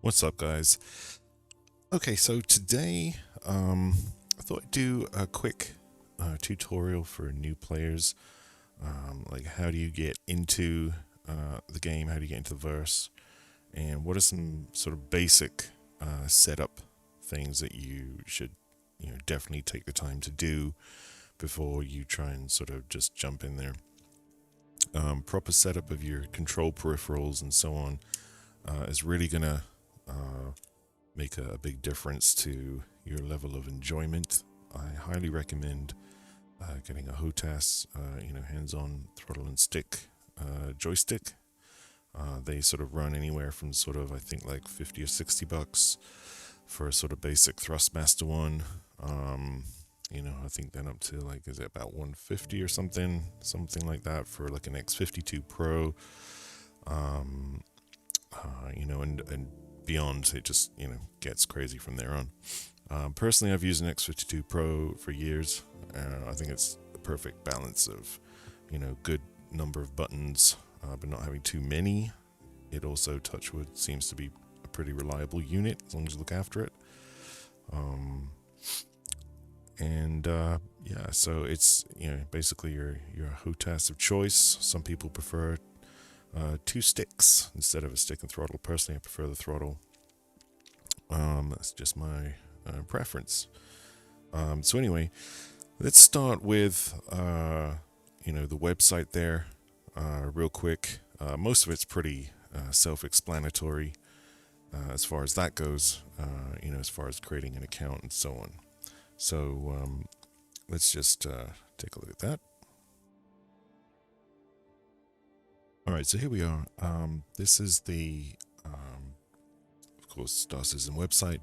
What's up, guys? Okay, so today I thought I'd do a quick tutorial for new players. Like, how do you get into the game? How do you get into the verse? And what are some sort of basic setup things that you should, definitely take the time to do before you try and sort of just jump in there. Proper setup of your control peripherals and so on is really gonna make a big difference to your level of enjoyment. I highly recommend getting a HOTAS, hands-on throttle and stick joystick. They sort of run anywhere from sort of, I think, like 50 or 60 bucks for a sort of basic Thrustmaster one. I think then up to like, is it about 150 or something like that for like an X52 Pro. And beyond, it just gets crazy from there on. Personally, I've used an X52 Pro for years. I think it's the perfect balance of good number of buttons, but not having too many. It also, touchwood, seems to be a pretty reliable unit as long as you look after it. So it's basically your HOTAS of choice. Some people prefer two sticks instead of a stick and throttle. Personally, I prefer the throttle. That's just my preference. So anyway, let's start with the website there real quick. Most of it's pretty self-explanatory as far as that goes, as far as creating an account and so on. So let's just take a look at that. All right, so here we are. This is the, of course, Star Citizen website,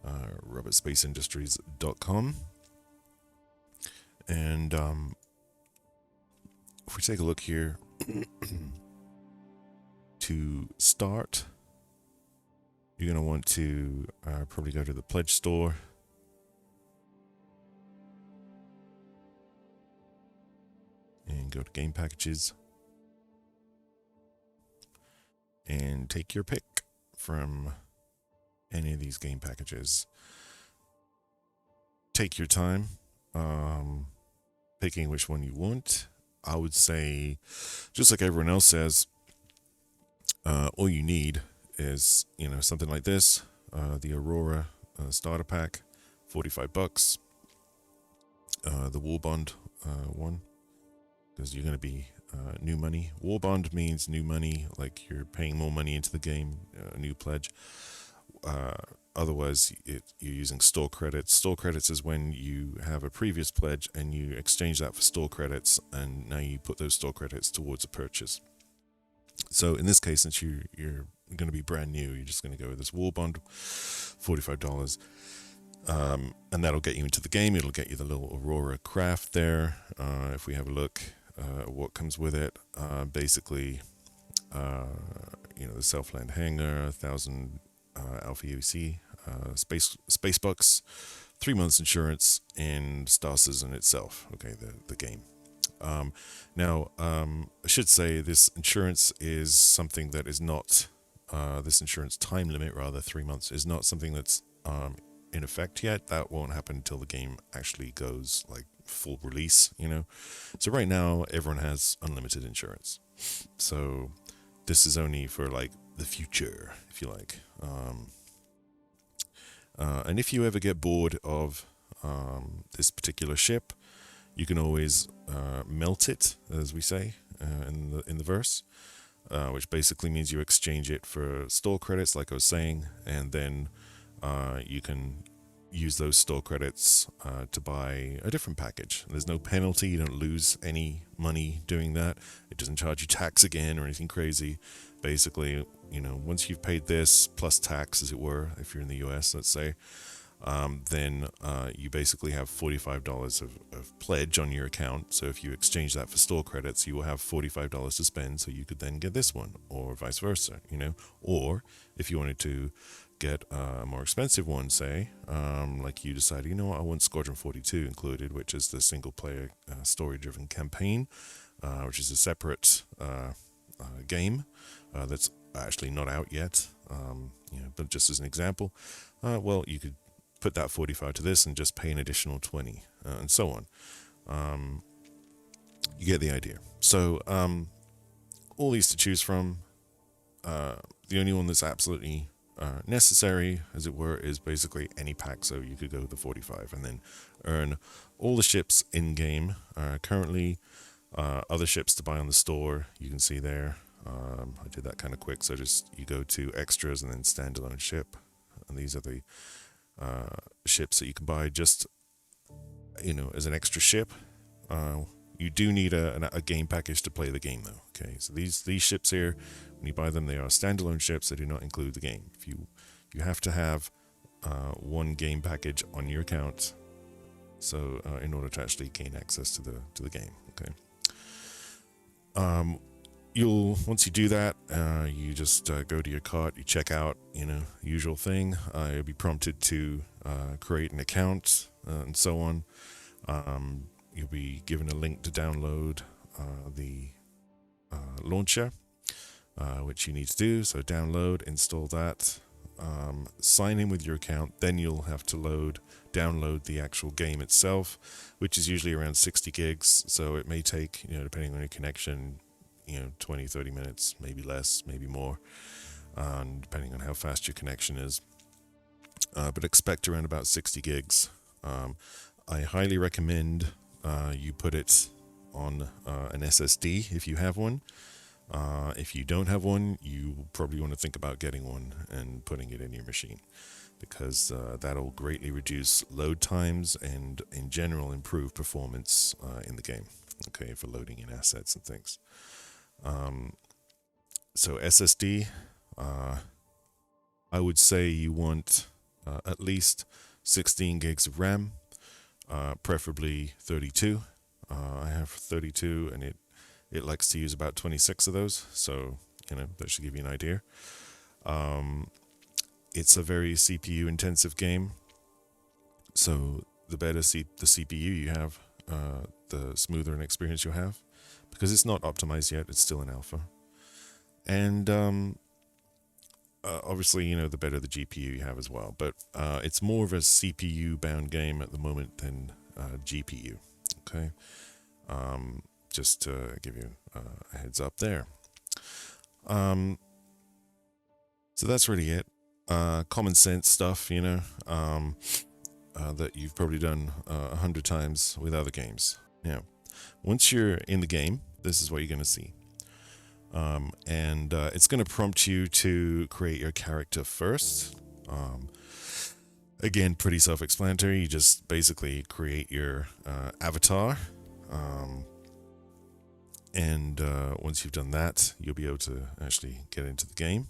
robertspaceindustriescom. And if we take a look here, to start, you're going to want to probably go to the pledge store. And go to game packages. And take your pick from any of these game packages. Take your time picking which one you want. I would say, just like everyone else says, all you need is something like this, the Aurora starter pack, 45 bucks. The War Bond one, because you're going to be new money. War Bond means new money, like you're paying more money into the game, new pledge. Otherwise, you're using store credits. Store credits is when you have a previous pledge and you exchange that for store credits, and now you put those store credits towards a purchase. So in this case, since you're going to be brand new, you're just going to go with this War Bond, $45. And that'll get you into the game. It'll get you the little Aurora craft there. If we have a look at what comes with it, basically, the Self-Land Hangar, 1,000 Alpha UC, space bucks, 3 months insurance, and Star Citizen itself. Okay, the game. Now, I should say this insurance is something that is not, this insurance time limit, rather, 3 months, is not something that's in effect yet. That won't happen until the game actually goes like full release, So right now, everyone has unlimited insurance. So this is only for like the future, if you like. And if you ever get bored of this particular ship, you can always melt it, as we say in the verse, which basically means you exchange it for store credits, like I was saying, and then you can use those store credits to buy a different package. There's no penalty. You don't lose any money doing that. It doesn't charge you tax again or anything crazy. Basically, once you've paid this plus tax, as it were, if you're in the US, let's say, then you basically have $45 of pledge on your account. So if you exchange that for store credits, you will have $45 to spend, so you could then get this one, or vice versa, Or if you wanted to get a more expensive one, say, like you decided, I want Squadron 42 included, which is the single-player story-driven campaign, which is a separate game that's actually not out yet, but just as an example, well, you could put that 45 to this and just pay an additional 20, and so on. You get the idea. So all these to choose from. The only one that's absolutely necessary, as it were, is basically any pack. So you could go with the 45 and then earn all the ships in game. Currently, other ships to buy on the store, you can see there. I did that kind of quick, so just you go to extras and then standalone ship, and these are the ships that you can buy just as an extra ship. You do need a game package to play the game, though. Okay, so these ships here, when you buy them, they are standalone ships. They do not include the game. If you have to have one game package on your account, so in order to actually gain access to the game. Okay. Once you do that, you just go to your cart, you check out, usual thing. You'll be prompted to create an account and so on. You'll be given a link to download the launcher, which you need to do. So download, install that, sign in with your account. Then you'll have to download the actual game itself, which is usually around 60 gigs. So it may take, depending on your connection, 20, 30 minutes, maybe less, maybe more, depending on how fast your connection is. But expect around about 60 gigs. I highly recommend you put it on an SSD if you have one. If you don't have one, you probably want to think about getting one and putting it in your machine, because that'll greatly reduce load times and in general improve performance in the game, okay, for loading in assets and things. So SSD, I would say you want at least 16 gigs of RAM, preferably 32. I have 32 and it likes to use about 26 of those, so that should give you an idea. It's a very CPU intensive game, so the better the CPU you have, the smoother an experience you'll have, because it's not optimized yet, it's still in alpha. And obviously, the better the GPU you have as well, but it's more of a CPU bound game at the moment than GPU. Okay, just to give you a heads up there. So that's really it. Common sense stuff, that you've probably done 100 times with other games. Now, once you're in the game, this is what you're going to see. And it's going to prompt you to create your character first. Again, pretty self-explanatory. You just basically create your avatar. And once you've done that, you'll be able to actually get into the game.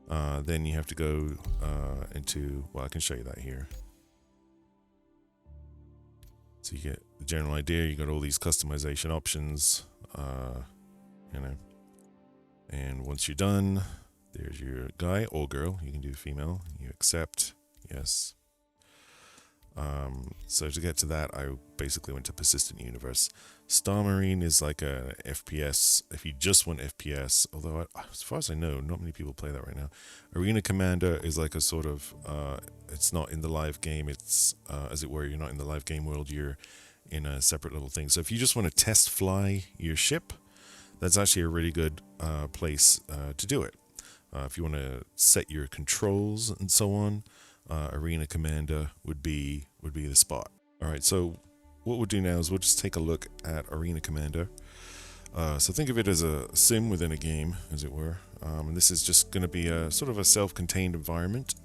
Then you have to go into, well, I can show you that here. So you get the general idea. You got all these customization options, and once you're done, there's your guy or girl. You can do female. You accept, yes. So to get to that, I basically went to Persistent Universe. Star Marine is like a FPS, if you just want FPS, although as far as I know, not many people play that right now. Arena Commander is like a sort of, it's not in the live game, it's, as it were, you're not in the live game world, you're in a separate little thing. So if you just want to test fly your ship, that's actually a really good place to do it. If you want to set your controls and so on, Arena Commander would be the spot. All right, so what we'll do now is we'll just take a look at Arena Commander. So think of it as a sim within a game, as it were. And this is just going to be a sort of a self-contained environment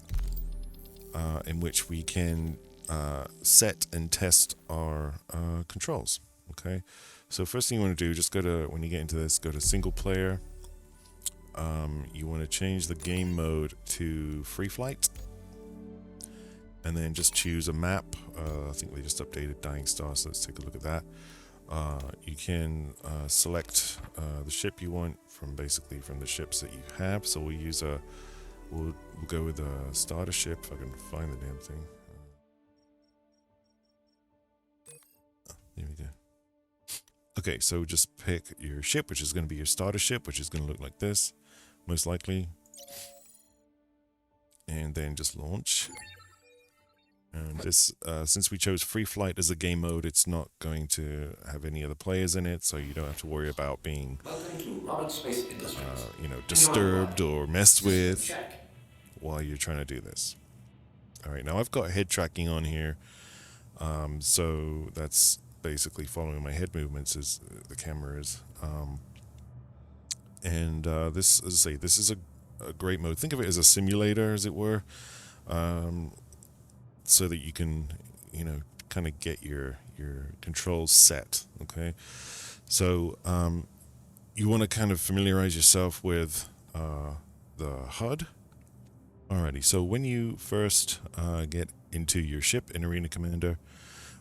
in which we can set and test our controls. Okay, so first thing you want to do, just when you get into this, go to single player. You want to change the game mode to free flight. And then just choose a map. I think they just updated Dying Star, so let's take a look at that. You can select the ship you want from the ships that you have. So we'll use we'll go with a starter ship if I can find the damn thing. There we go. Okay, so just pick your ship, which is going to be your starter ship, which is going to look like this. most likely. And then just launch. And this, since we chose free flight as a game mode, it's not going to have any other players in it, so you don't have to worry about being, you know, disturbed or messed with while you're trying to do this. All right, now I've got head tracking on here, so that's basically following my head movements as the camera is. And this, as I say, this is a great mode. Think of it as a simulator, as it were, so that you can, you know, kind of get your controls set. Okay, so you want to kind of familiarize yourself with the HUD. Alrighty, so when you first get into your ship in Arena Commander,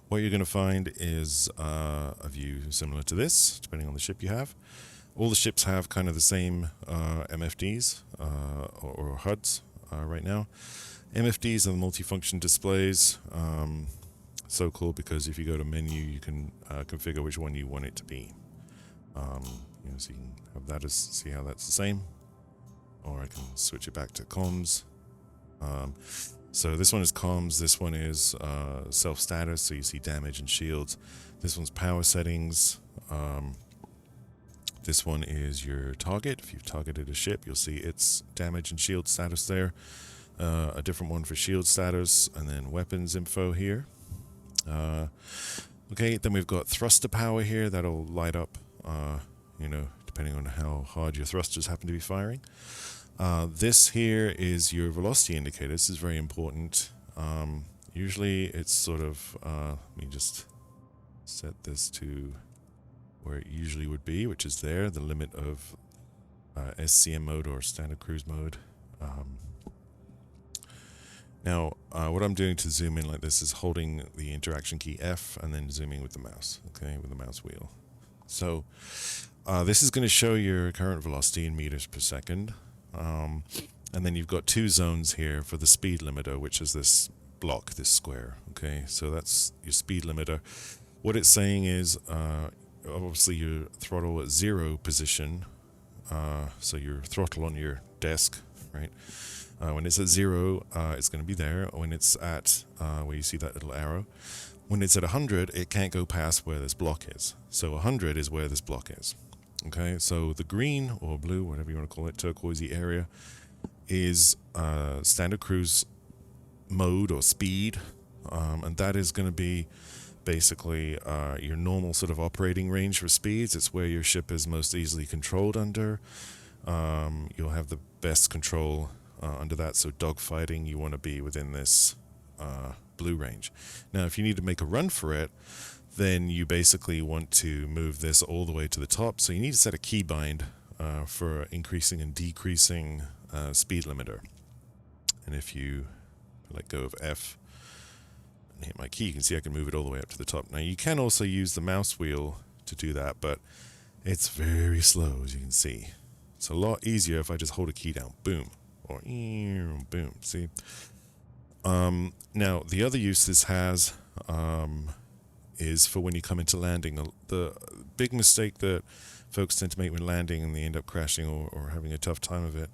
what you're going to find is a view similar to this, depending on the ship you have. All the ships have kind of the same MFDs or HUDs right now. MFDs are the multifunction displays. So cool because if you go to menu, you can configure which one you want it to be. You know, so you can have that as, see how that's the same. Or I can switch it back to comms. So this one is comms, this one is self-status, so you see damage and shields. This one's power settings. This one is your target. If you've targeted a ship, you'll see its damage and shield status there. A different one for shield status, and then weapons info here. Okay, then we've got thruster power here. That'll light up, you know, depending on how hard your thrusters happen to be firing. This here is your velocity indicator. This is very important. Usually it's sort of, let me just set this to where it usually would be, which is there, the limit of SCM mode or standard cruise mode. Now, what I'm doing to zoom in like this is holding the interaction key F and then zooming with the mouse, okay, with the mouse wheel. So, this is going to show your current velocity in meters per second. And then you've got two zones here for the speed limiter, which is this block, this square, okay? So that's your speed limiter. What it's saying is, obviously your throttle at 0 position, so your throttle on your desk, right? When it's at 0, it's going to be there. When it's at, where you see that little arrow, when it's at 100, it can't go past where this block is. So 100 is where this block is. Okay, so the green or blue, whatever you want to call it, turquoisey area, is standard cruise mode or speed, and that is going to be basically your normal sort of operating range for speeds. It's where your ship is most easily controlled under. You'll have the best control under that, so dogfighting, you want to be within this blue range. Now, if you need to make a run for it, then you basically want to move this all the way to the top. So you need to set a keybind for increasing and decreasing speed limiter. And if you let go of F and hit my key, you can see I can move it all the way up to the top. Now you can also use the mouse wheel to do that, but it's very slow, as you can see. It's a lot easier if I just hold a key down, boom, or boom, see? Now, the other use this has is for when you come into landing. The big mistake that folks tend to make when landing and they end up crashing or having a tough time of it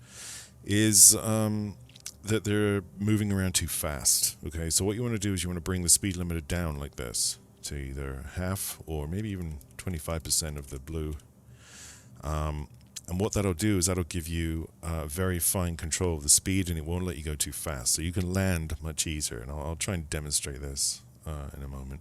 is that they're moving around too fast. Okay, so what you want to do is you want to bring the speed limiter down like this to either half or maybe even 25% of the blue. And what that'll do is that'll give you very fine control of the speed, and it won't let you go too fast. So you can land much easier, and I'll try and demonstrate this in a moment.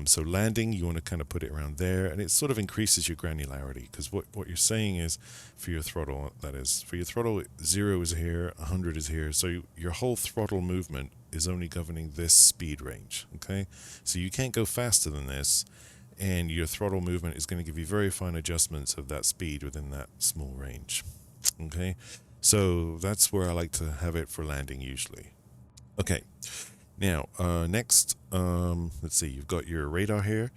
So landing, you want to kind of put it around there, and it sort of increases your granularity, because what you're saying is, for your throttle, that is, for your throttle, 0 is here, 100 is here, so your whole throttle movement is only governing this speed range, okay? So you can't go faster than this, and your throttle movement is going to give you very fine adjustments of that speed within that small range, okay? So that's where I like to have it for landing usually. Okay. Now, next, let's see, you've got your radar here.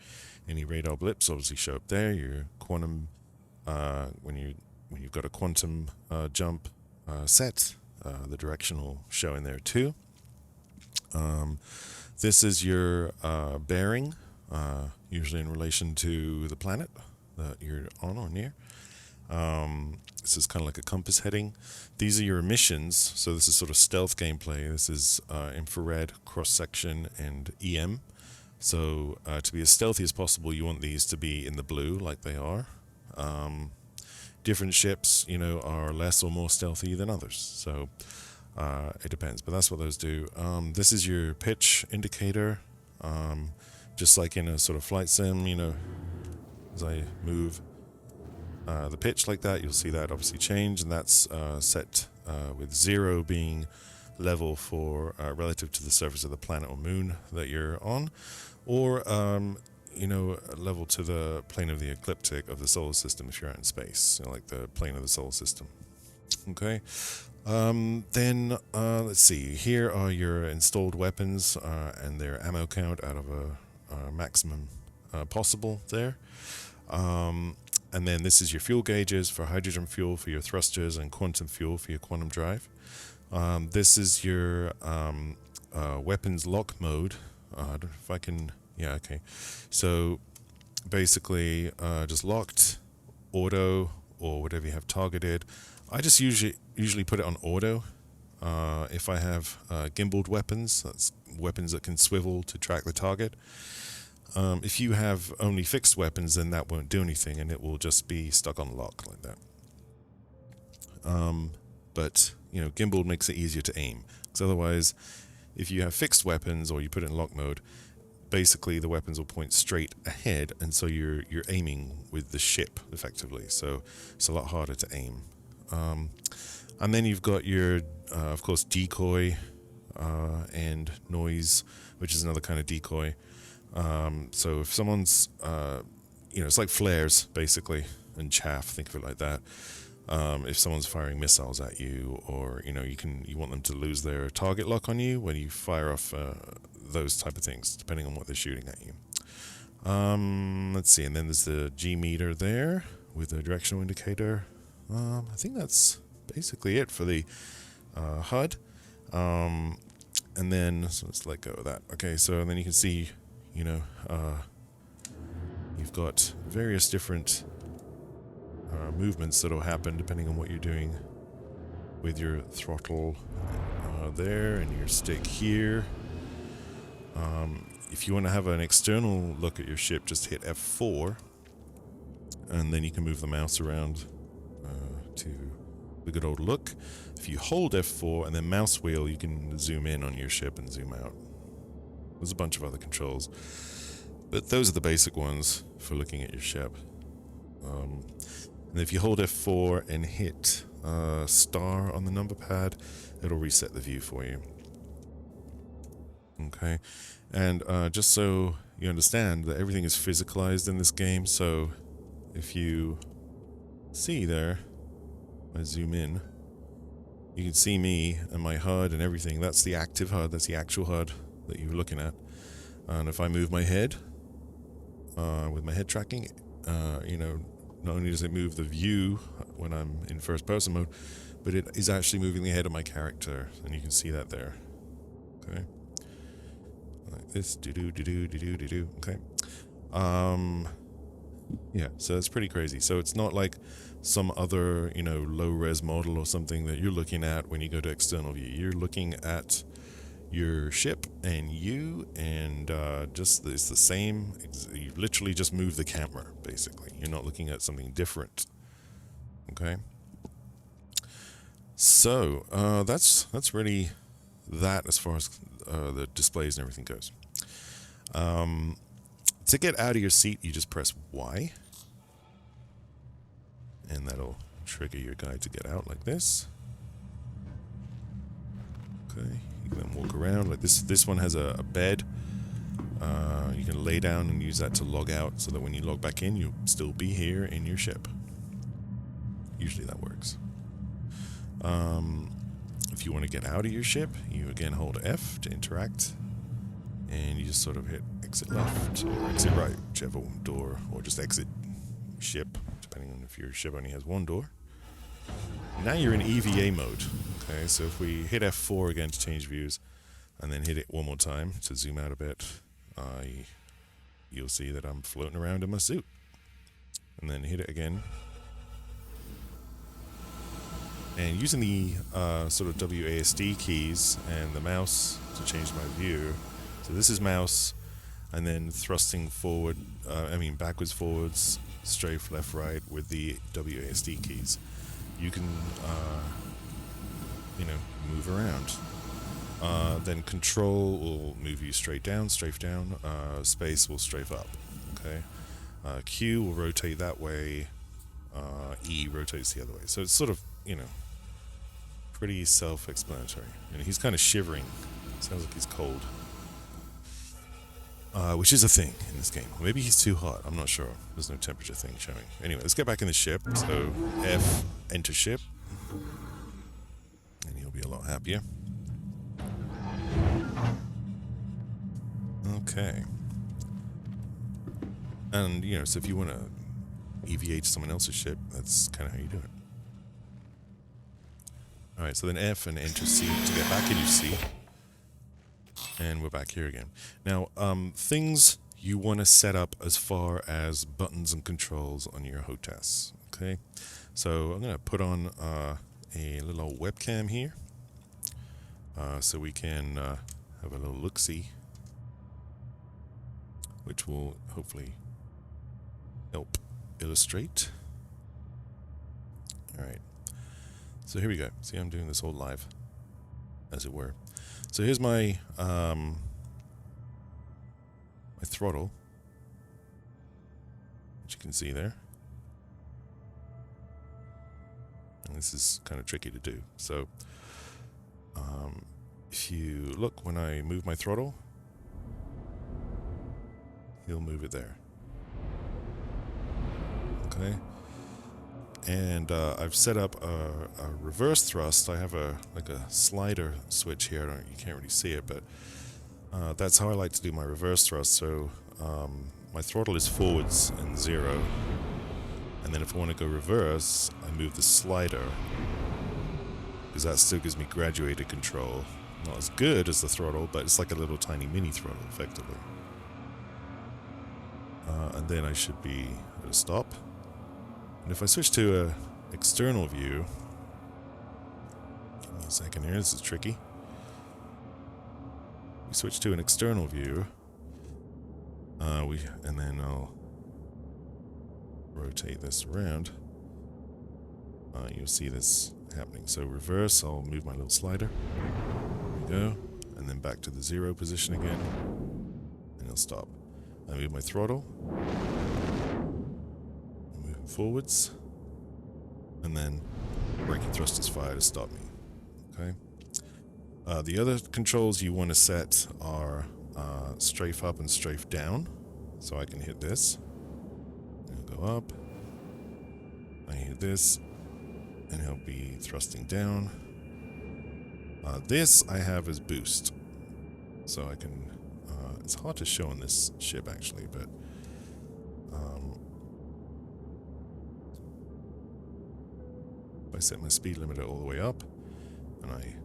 Any radar blips obviously show up there. Your quantum, when you've got a quantum jump set, the direction will show in there too. This is your bearing, usually in relation to the planet that you're on or near. This is kind of like a compass heading. These are your missions. So this is sort of stealth gameplay. This is infrared, cross-section, and EM. So to be as stealthy as possible, you want these to be in the blue like they are. Different ships, are less or more stealthy than others. So it depends, but that's what those do. This is your pitch indicator. Just like in a sort of flight sim, as I move the pitch like that, you'll see that obviously change, and that's set with 0 being level for relative to the surface of the planet or moon that you're on, or level to the plane of the ecliptic of the solar system if you're out in space, like the plane of the solar system. Okay. Then let's see. Here are your installed weapons and their ammo count out of a maximum possible there. And then this is your fuel gauges for hydrogen fuel for your thrusters and quantum fuel for your quantum drive. This is your weapons lock mode. I don't know if I can... Yeah, okay. So basically just locked, auto, or whatever you have targeted. I just usually put it on auto. If I have gimbaled weapons, that's weapons that can swivel to track the target. If you have only fixed weapons, then that won't do anything, and it will just be stuck on lock like that. But gimbal makes it easier to aim, because otherwise, if you have fixed weapons or you put it in lock mode, basically the weapons will point straight ahead, and so you're aiming with the ship effectively. So it's a lot harder to aim. And then you've got your, of course, decoy and noise, which is another kind of decoy. So if someone's, it's like flares basically, and chaff. Think of it like that. If someone's firing missiles at you, or you want them to lose their target lock on you when you fire off those type of things, depending on what they're shooting at you. Let's see, and then there's the G meter there with the directional indicator. I think that's basically it for the HUD. And then so let's let go of that. Okay, so then you can see, you've got various different movements that will happen depending on what you're doing with your throttle there and your stick here. If you want to have an external look at your ship, just hit F4, and then you can move the mouse around to the good old look. If you hold F4 and then mouse wheel, you can zoom in on your ship and zoom out. There's a bunch of other controls, but those are the basic ones for looking at your ship. And if you hold F4 and hit star on the number pad, it'll reset the view for you. Okay, and just so you understand that everything is physicalized in this game, so if you see there, I zoom in, you can see me and my HUD and everything. That's the active HUD, that's the actual HUD that you're looking at. And if I move my head, with my head tracking, not only does it move the view when I'm in first person mode, but it is actually moving the head of my character, and you can see that there. Okay. Like this, do-do-do-do-do-do-do-do, okay. Yeah, so it's pretty crazy. So it's not like some other, low-res model or something that you're looking at when you go to external view. You're looking at your ship and just it's the same. You literally just move the camera, basically. You're not looking at something different. Okay. So that's really that as far as the displays and everything goes. To get out of your seat, you just press Y, and that'll trigger your guy to get out like this. Okay, you can then walk around like this. This one has a bed. You can lay down and use that to log out, so that when you log back in, you'll still be here in your ship. Usually that works. If you want to get out of your ship, you again hold F to interact, and you just sort of hit exit left or exit right, whichever door, or just exit ship, depending on if your ship only has one door. Now you're in EVA mode. Okay, so if we hit F4 again to change views, and then hit it one more time to zoom out a bit, you'll see that I'm floating around in my suit. And then hit it again, And using the sort of WASD keys and the mouse to change my view. So this is mouse, and then thrusting forward, backwards, forwards, strafe, left, right with the WASD keys. You can, move around. Then control will move you straight down, strafe down. Space will strafe up. Okay. Q will rotate that way. E rotates the other way. So it's sort of, pretty self-explanatory. And he's kind of shivering. Sounds like he's cold. Which is a thing in this game. Maybe he's too hot. I'm not sure. There's no temperature thing showing. Anyway, let's get back in the ship. So F, enter ship. And he'll be a lot happier. Okay. And, so if you want to EVA someone else's ship, that's kind of how you do it. Alright, so then F and enter C to get back into C. And we're back here again. Now, things you want to set up as far as buttons and controls on your HOTAS. Okay? So I'm going to put on a little webcam here. So we can have a little look-see. Which will hopefully help illustrate. Alright. So here we go. See, I'm doing this all live, as it were. So here's my my throttle, which you can see there. And this is kind of tricky to do. So if you look, when I move my throttle, he'll move it there. Okay. And I've set up a reverse thrust. I have a slider switch here. You can't really see it, but that's how I like to do my reverse thrust. So my throttle is forwards and 0, and then if I want to go reverse, I move the slider, because that still gives me graduated control. Not as good as the throttle, but it's like a little tiny mini throttle, effectively. And then I should be at a stop. And if I switch to a external view, give me a second here, this is tricky. We switch to an external view, and then I'll rotate this around. You'll see this happening. So reverse, I'll move my little slider. There we go. And then back to the 0 position again. And it'll stop. I move my throttle. Forwards, and then braking thrust is fired to stop me. Okay. The other controls you want to set are strafe up and strafe down. So I can hit this, and it'll go up. I hit this, and he'll be thrusting down. This I have as boost, so I can. It's hard to show on this ship actually, but. I set my speed limiter all the way up, and I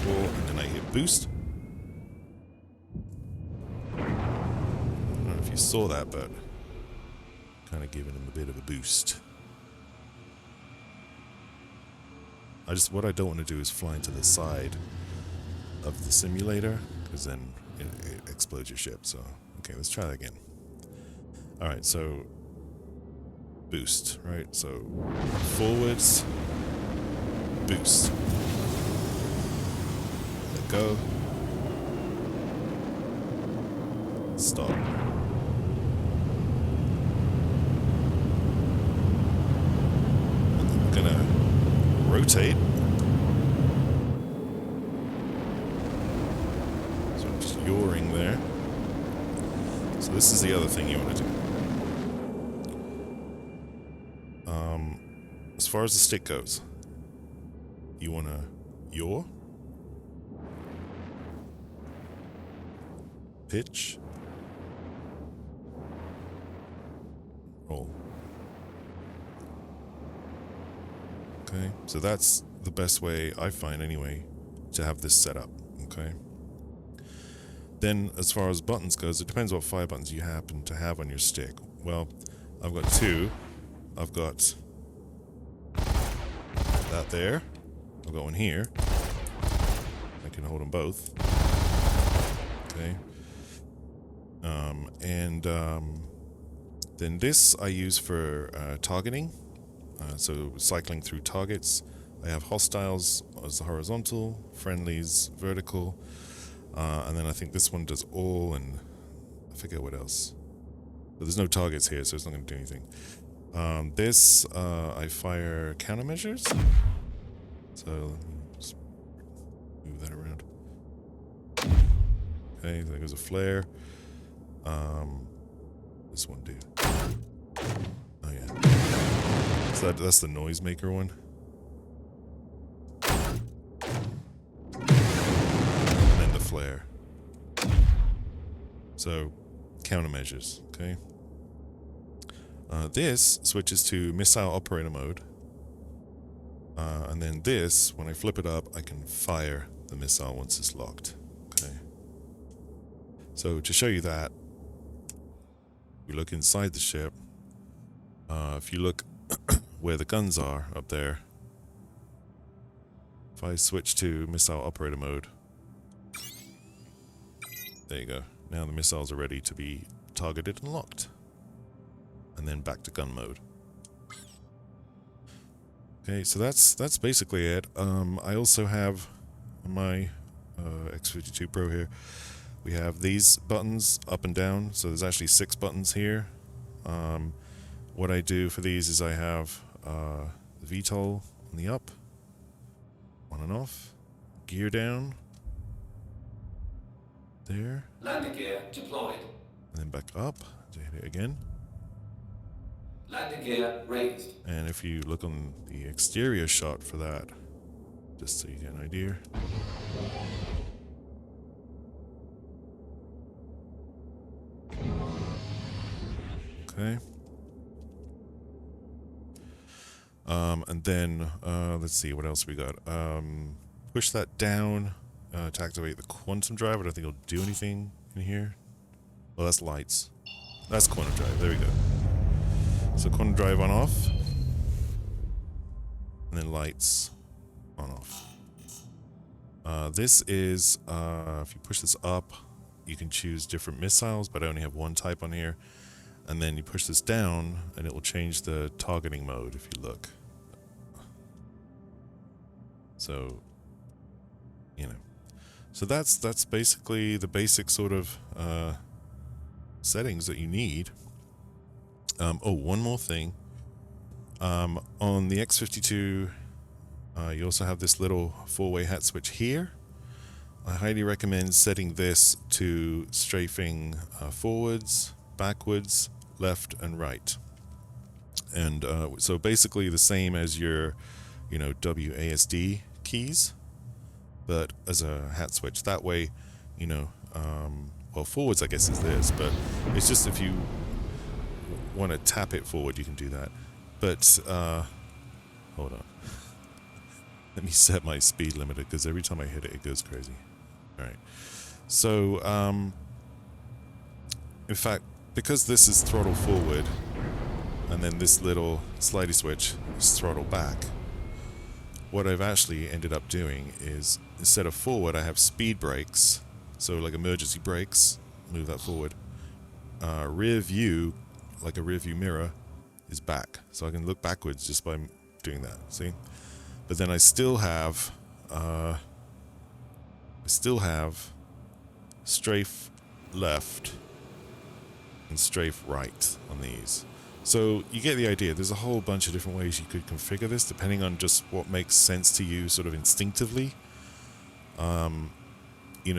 throttle, and then I hit boost. I don't know if you saw that, but kind of giving him a bit of a boost. What I don't want to do is fly into the side of the simulator, because then it explodes your ship. So, okay, let's try that again. Alright, so boost, right? So forwards, boost. Let go. Stop. And then we're gonna rotate. So I'm just yawing there. So this is the other thing you want to do. As far as the stick goes, you want to yaw, pitch, roll. Okay, so that's the best way I find anyway to have this set up. Okay. Then as far as buttons goes, it depends what 5 buttons you happen to have on your stick. Well, I've got 2. I've got that there. I've got one here. I can hold them both. Okay. Then this I use for targeting. So cycling through targets. I have hostiles as the horizontal, friendlies vertical, and then I think this one does all, and I forget what else. But there's no targets here, so it's not going to do anything. This I fire countermeasures. So let me just move that around. Okay, there goes a flare. This one, dude. Oh yeah. So that's the noisemaker one. And then the flare. So countermeasures. Okay. This switches to missile operator mode. And then this, when I flip it up, I can fire the missile once it's locked. Okay. So to show you that, we look inside the ship. If you look where the guns are up there, if I switch to missile operator mode, there you go. Now the missiles are ready to be targeted and locked. And then back to gun mode. Okay, so that's basically it. I also have on my X52 Pro here, we have these buttons up and down, so there's actually 6 buttons here. What I do for these is I have the VTOL on the up, on and off, gear down, there, Landing gear deployed. and then back up to hit it again. Landing gear raised. And if you look on the exterior shot for that, just so you get an idea. Okay. And then, let's see, what else we got? Push that down to activate the quantum drive. I don't think it'll do anything in here. Well, that's lights. That's quantum drive. There we go. So quantum drive on off. And then lights on off. This is, if you push this up, you can choose different missiles, but I only have one type on here. And then you push this down, and it will change the targeting mode if you look. So, you know. So that's basically the basic sort of settings that you need. Oh, one more thing. On the X52, you also have this little 4-way hat switch here. I highly recommend setting this to strafing forwards, backwards, left, and right. And so basically the same as your, WASD keys, but as a hat switch. That way, well, forwards I guess is this, but it's just if you want to tap it forward, you can do that. But hold on. Let me set my speed limiter, because every time I hit it, it goes crazy. Alright. So, in fact, because this is throttle forward, and then this little slidey switch is throttle back, what I've actually ended up doing is, instead of forward, I have speed brakes. So like emergency brakes, move that forward. Rear view, like a rear view mirror, is back. So I can look backwards just by doing that, see? But then I still have strafe left and strafe right on these. So you get the idea. There's a whole bunch of different ways you could configure this, depending on just what makes sense to you sort of instinctively.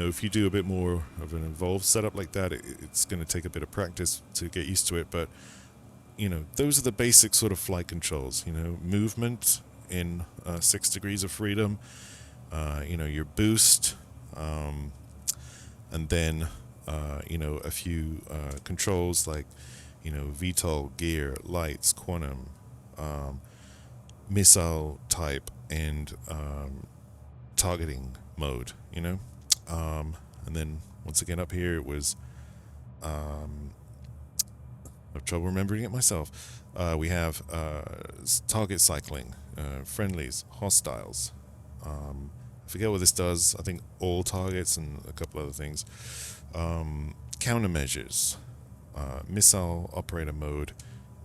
If you do a bit more of an involved setup like that, it's going to take a bit of practice to get used to it. But, those are the basic sort of flight controls. Movement in 6 degrees of freedom, your boost, and then, a few controls like, VTOL, gear, lights, quantum, missile type, and targeting mode, and then once again up here it was have trouble remembering it myself. We have target cycling, friendlies, hostiles. I forget what this does. I think all targets and a couple other things. Countermeasures, missile operator mode,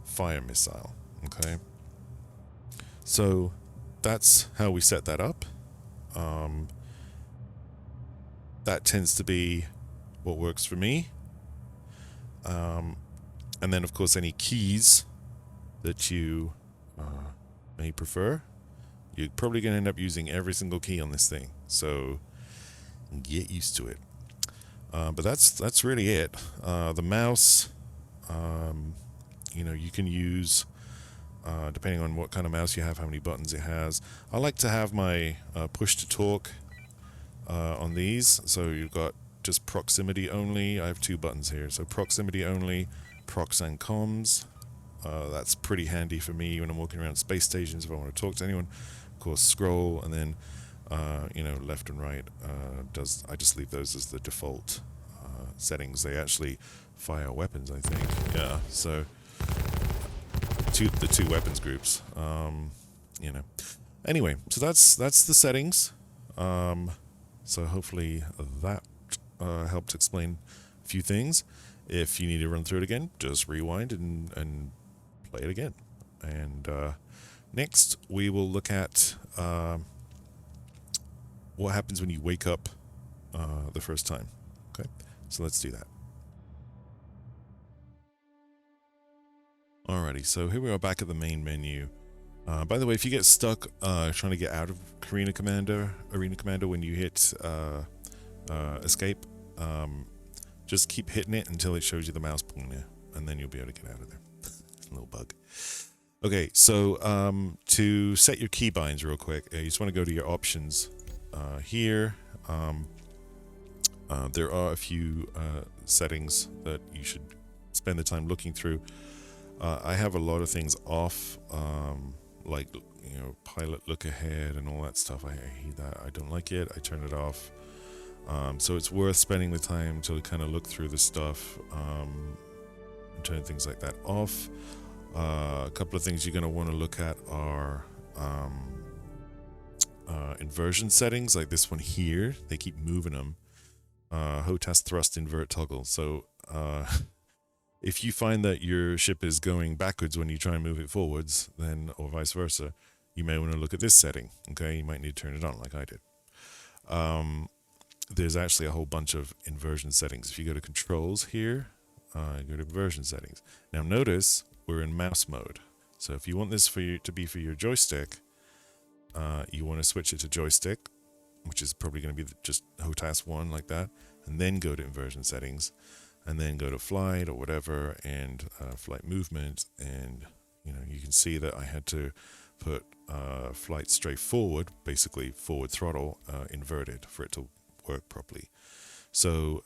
fire missile. Okay. So that's how we set that up. That tends to be what works for me. And then, of course, any keys that you may prefer. You're probably going to end up using every single key on this thing. So get used to it. But that's really it. The mouse, you can use, depending on what kind of mouse you have, how many buttons it has. I like to have my push to talk on these. So you've got just proximity only. I have 2 buttons here. So proximity only, prox and comms. That's pretty handy for me when I'm walking around space stations if I want to talk to anyone. Of course, scroll, and then left and right. I just leave those as the default settings. They actually fire weapons, I think. Yeah. So the 2 weapons groups. Anyway, so that's the settings. So hopefully that helped explain a few things. If you need to run through it again, just rewind and play it again. And next, we will look at what happens when you wake up the first time. Okay, so let's do that. Alrighty, so here we are back at the main menu. By the way, if you get stuck trying to get out of Arena Commander when you hit escape, just keep hitting it until it shows you the mouse pointer, and then you'll be able to get out of there. A little bug. Okay, so to set your keybinds real quick, you just want to go to your options here. There are a few settings that you should spend the time looking through. I have a lot of things off, like pilot look ahead and all that stuff. I hate that. I don't like it. I turn it off. So it's worth spending the time to kind of look through the stuff and turn things like that off. A couple of things you're going to want to look at are inversion settings, like this one here. They keep moving them. HOTAS thrust invert toggle. So if you find that your ship is going backwards when you try and move it forwards, then, or vice versa, you may want to look at this setting. Okay, you might need to turn it on like I did. There's actually a whole bunch of inversion settings. If you go to controls here, go to inversion settings. Now notice we're in mouse mode. So if you want this to be for your joystick, you want to switch it to joystick, which is probably going to be just HOTAS 1 like that, and then go to inversion settings, and then go to flight or whatever, and flight movement, and you can see that I had to put flight straight forward, basically forward throttle inverted for it to work properly. So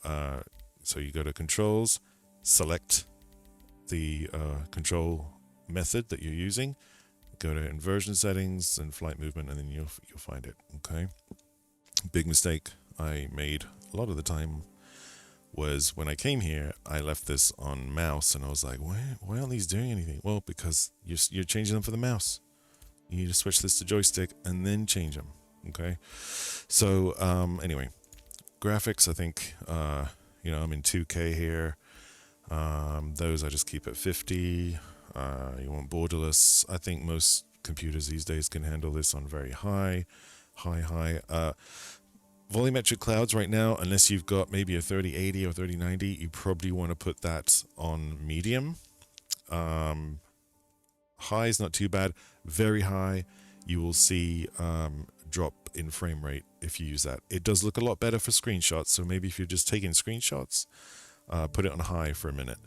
you go to controls, select the control method that you're using, go to inversion settings and flight movement, and then you'll find it. Okay. Big mistake I made a lot of the time was when I came here, I left this on mouse, and I was like, why aren't these doing anything? Well, because you're changing them for the mouse. You need to switch this to joystick and then change them. Okay. So anyway, graphics, I think I'm in 2K here. Those I just keep at 50. You want borderless. I think most computers these days can handle this on very high. Volumetric clouds right now, unless you've got maybe a 3080 or 3090, you probably want to put that on medium. High is not too bad. Very high, you will see drop in frame rate if you use that. It does look a lot better for screenshots, so maybe if you're just taking screenshots, put it on high for a minute.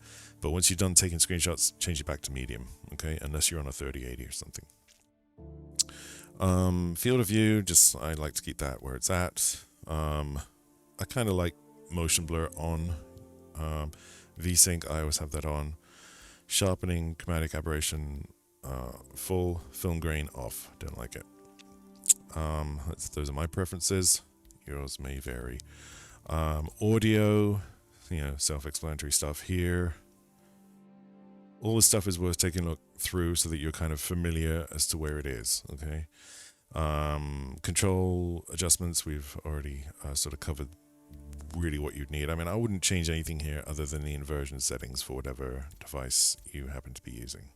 But once you're done taking screenshots, change it back to medium, okay? Unless you're on a 3080 or something. Field of view, I like to keep that where it's at. I kind of like motion blur on. VSync, I always have that on. Sharpening, chromatic aberration, full. Film grain, off. Don't like it. Those are my preferences. Yours may vary. Audio, self-explanatory stuff here. all this stuff is worth taking a look through so that you're kind of familiar as to where it is, okay? Control adjustments, we've already sort of covered really what you'd need. I mean, I wouldn't change anything here other than the inversion settings for whatever device you happen to be using.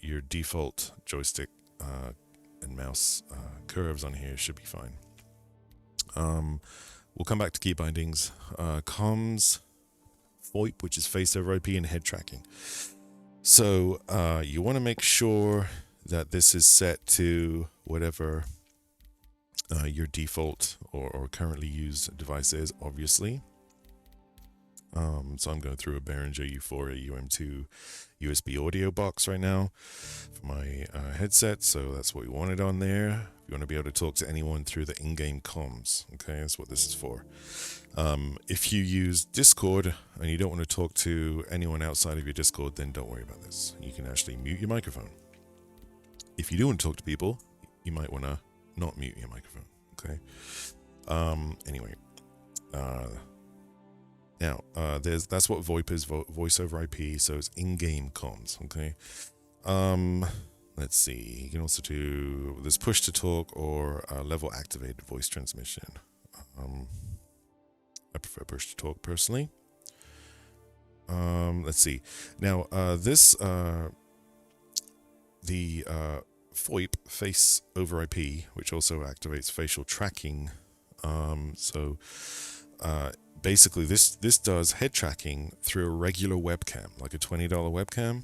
Your default joystick and mouse curves on here should be fine. We'll come back to key bindings. Comms, VoIP, which is face over IP, and head tracking. So you want to make sure that this is set to whatever your default or currently used device is, obviously. So I'm going through a Behringer U4 UM2 USB audio box right now for my headset, so that's what we wanted on there. You want to be able to talk to anyone through the in-game comms, okay? That's what this is for. If you use Discord and you don't want to talk to anyone outside of your Discord, then don't worry about this. You can actually mute your microphone. If you do want to talk to people, you might want to not mute your microphone, okay? Anyway, now that's what VoIP is, voice over IP, so it's in-game comms, okay? Let's see, you can also do this push to talk or level activated voice transmission. I prefer push to talk personally. Let's see. Now, the VoIP, face over IP, which also activates facial tracking. Basically, this does head tracking through a regular webcam, like a $20 webcam.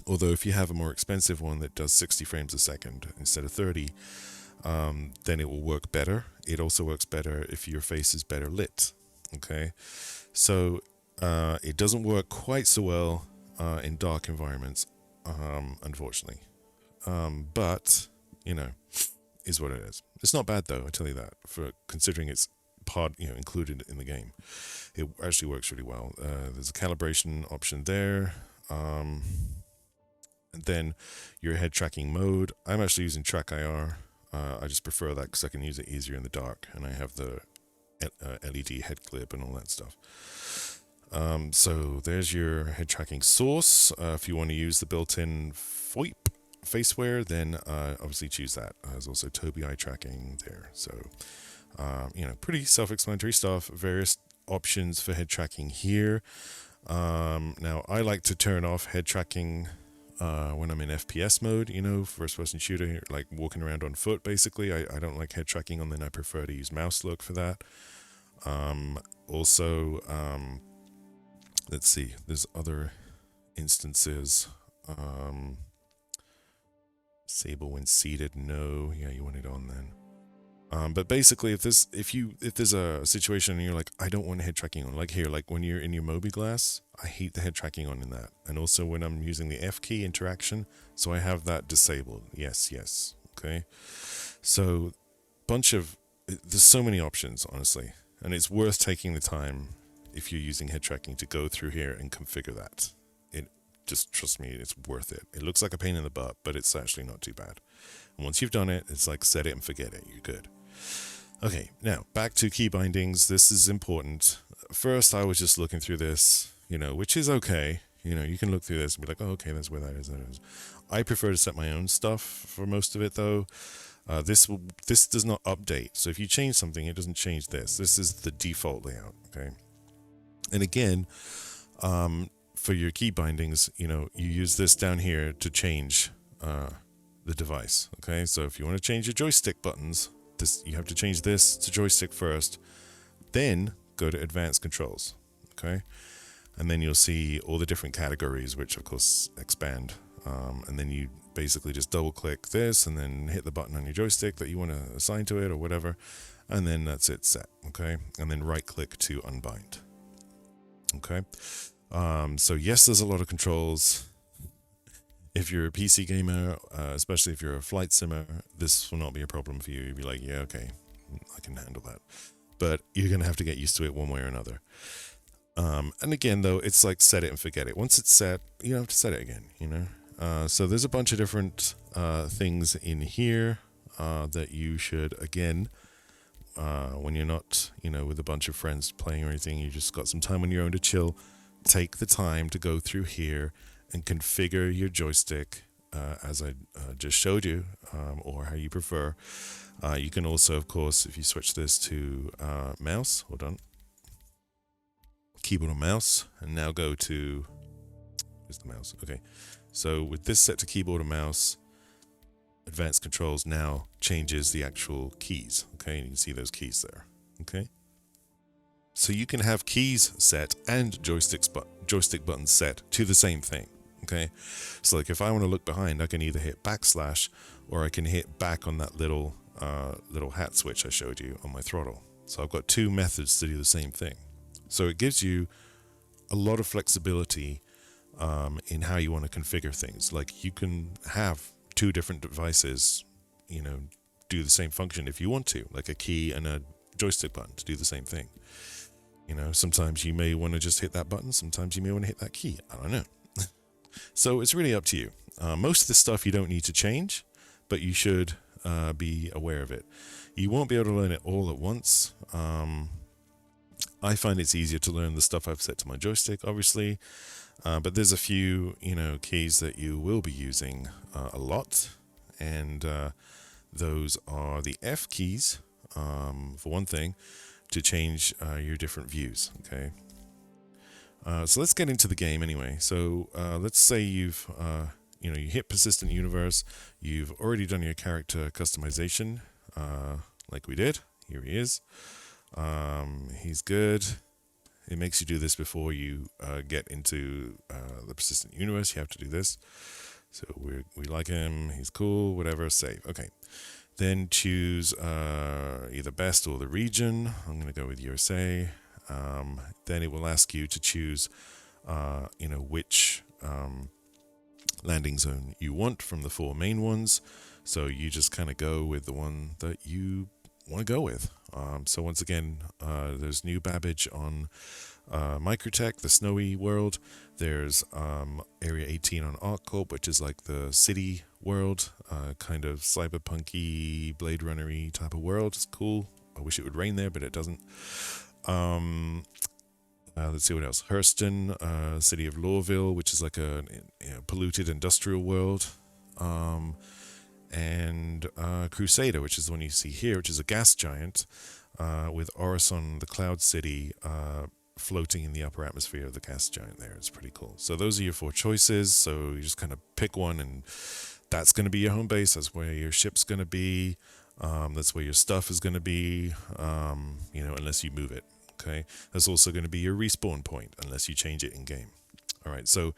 Although if you have a more expensive one that does 60 frames a second instead of 30, then it will work better. It also works better if your face is better lit, okay? So it doesn't work quite so well in dark environments, unfortunately. But, you know, is what it is. It's not bad though, I tell you that, for considering it's included in the game. It actually works really well. There's a calibration option there. And then your head tracking mode. I'm actually using Track IR. I just prefer that because I can use it easier in the dark, and I have the LED head clip and all that stuff. So there's your head tracking source. If you want to use the built-in VoIP faceware, then obviously choose that. There's also Tobii eye tracking there. So, pretty self-explanatory stuff. Various options for head tracking here. Now, I like to turn off head tracking when I'm in FPS mode, first-person shooter, like walking around on foot, basically. I don't like head tracking on, then I prefer to use mouse look for that. Let's see, there's other instances. Disable when seated, no. Yeah, you want it on then. But basically, if there's a situation and you're like, I don't want head tracking on, like here, like when you're in your Mobi Glass, I hate the head tracking on in that. And also when I'm using the F key interaction, so I have that disabled. Yes, okay. So, there's so many options, honestly, and it's worth taking the time if you're using head tracking to go through here and configure that. Just trust me, it's worth it. It looks like a pain in the butt, but it's actually not too bad. And once you've done it, it's like set it and forget it. You're good. Okay, now back to key bindings. This is important. First, I was just looking through this, which is okay. You can look through this and be like, oh, okay, that's where that is. I prefer to set my own stuff for most of it, though. This does not update. So if you change something, it doesn't change this. This is the default layout, okay? And again, for your key bindings, you use this down here to change the device, okay? So if you want to change your joystick buttons, you have to change this to joystick first, then go to advanced controls, okay? And then you'll see all the different categories, which of course expand. And then you basically just double click this and then hit the button on your joystick that you want to assign to it or whatever. And then that's it set, okay? And then right click to unbind, okay? So yes, there's a lot of controls. If you're a PC gamer, especially if you're a flight simmer, this will not be a problem for you. You'll be like, yeah, okay, I can handle that. But you're going to have to get used to it one way or another. And again, though, it's like set it and forget it. Once it's set, you don't have to set it again, So there's a bunch of different things in here that you should, again, when you're not, with a bunch of friends playing or anything, you just got some time on your own to chill, take the time to go through here and configure your joystick as I just showed you, or how you prefer. You can also, of course, if you switch this to mouse, hold on, keyboard and mouse, and now go to, where's the mouse? Okay, so with this set to keyboard and mouse, advanced controls now changes the actual keys. Okay, and you can see those keys there. Okay, so you can have keys set and joystick buttons set to the same thing. Okay, so like if I want to look behind, I can either hit backslash or I can hit back on that little hat switch I showed you on my throttle. So I've got two methods to do the same thing. So it gives you a lot of flexibility in how you want to configure things. Like you can have two different devices, you know, do the same function if you want to, like a key and a joystick button to do the same thing. You know, sometimes you may want to just hit that button, sometimes you may want to hit that key. I don't know. So it's really up to you. Most of this stuff you don't need to change, but you should be aware of it. You won't be able to learn it all at once. I find it's easier to learn the stuff I've set to my joystick, obviously, but there's a few, you know, keys that you will be using a lot, and those are the F keys, for one thing, to change your different views. Okay. So let's get into the game anyway. So let's say you've, you hit Persistent Universe. You've already done your character customization, like we did. Here he is. He's good. It makes you do this before you get into the Persistent Universe. You have to do this. So we like him. He's cool. Whatever. Save. Okay. Then choose either best or the region. I'm going to go with USA. Then it will ask you to choose, which landing zone you want from the four main ones. So you just kind of go with the one that you want to go with. So once again, there's Noob Babbage on Microtech, the snowy world. There's Area 18 on ArcCorp, which is like the city world, kind of cyberpunky, Blade Runner-y type of world. It's cool. I wish it would rain there, but it doesn't. Let's see what else. Hurston, city of Lorville, which is like a polluted industrial world. And Crusader, which is the one you see here, which is a gas giant, with Orison, the cloud city, floating in the upper atmosphere of the gas giant there. It's pretty cool. So those are your four choices. So you just kind of pick one, and that's going to be your home base. That's where your ship's going to be. That's where your stuff is going to be, unless you move it. Okay. That's also going to be your respawn point, unless you change it in game. All right. So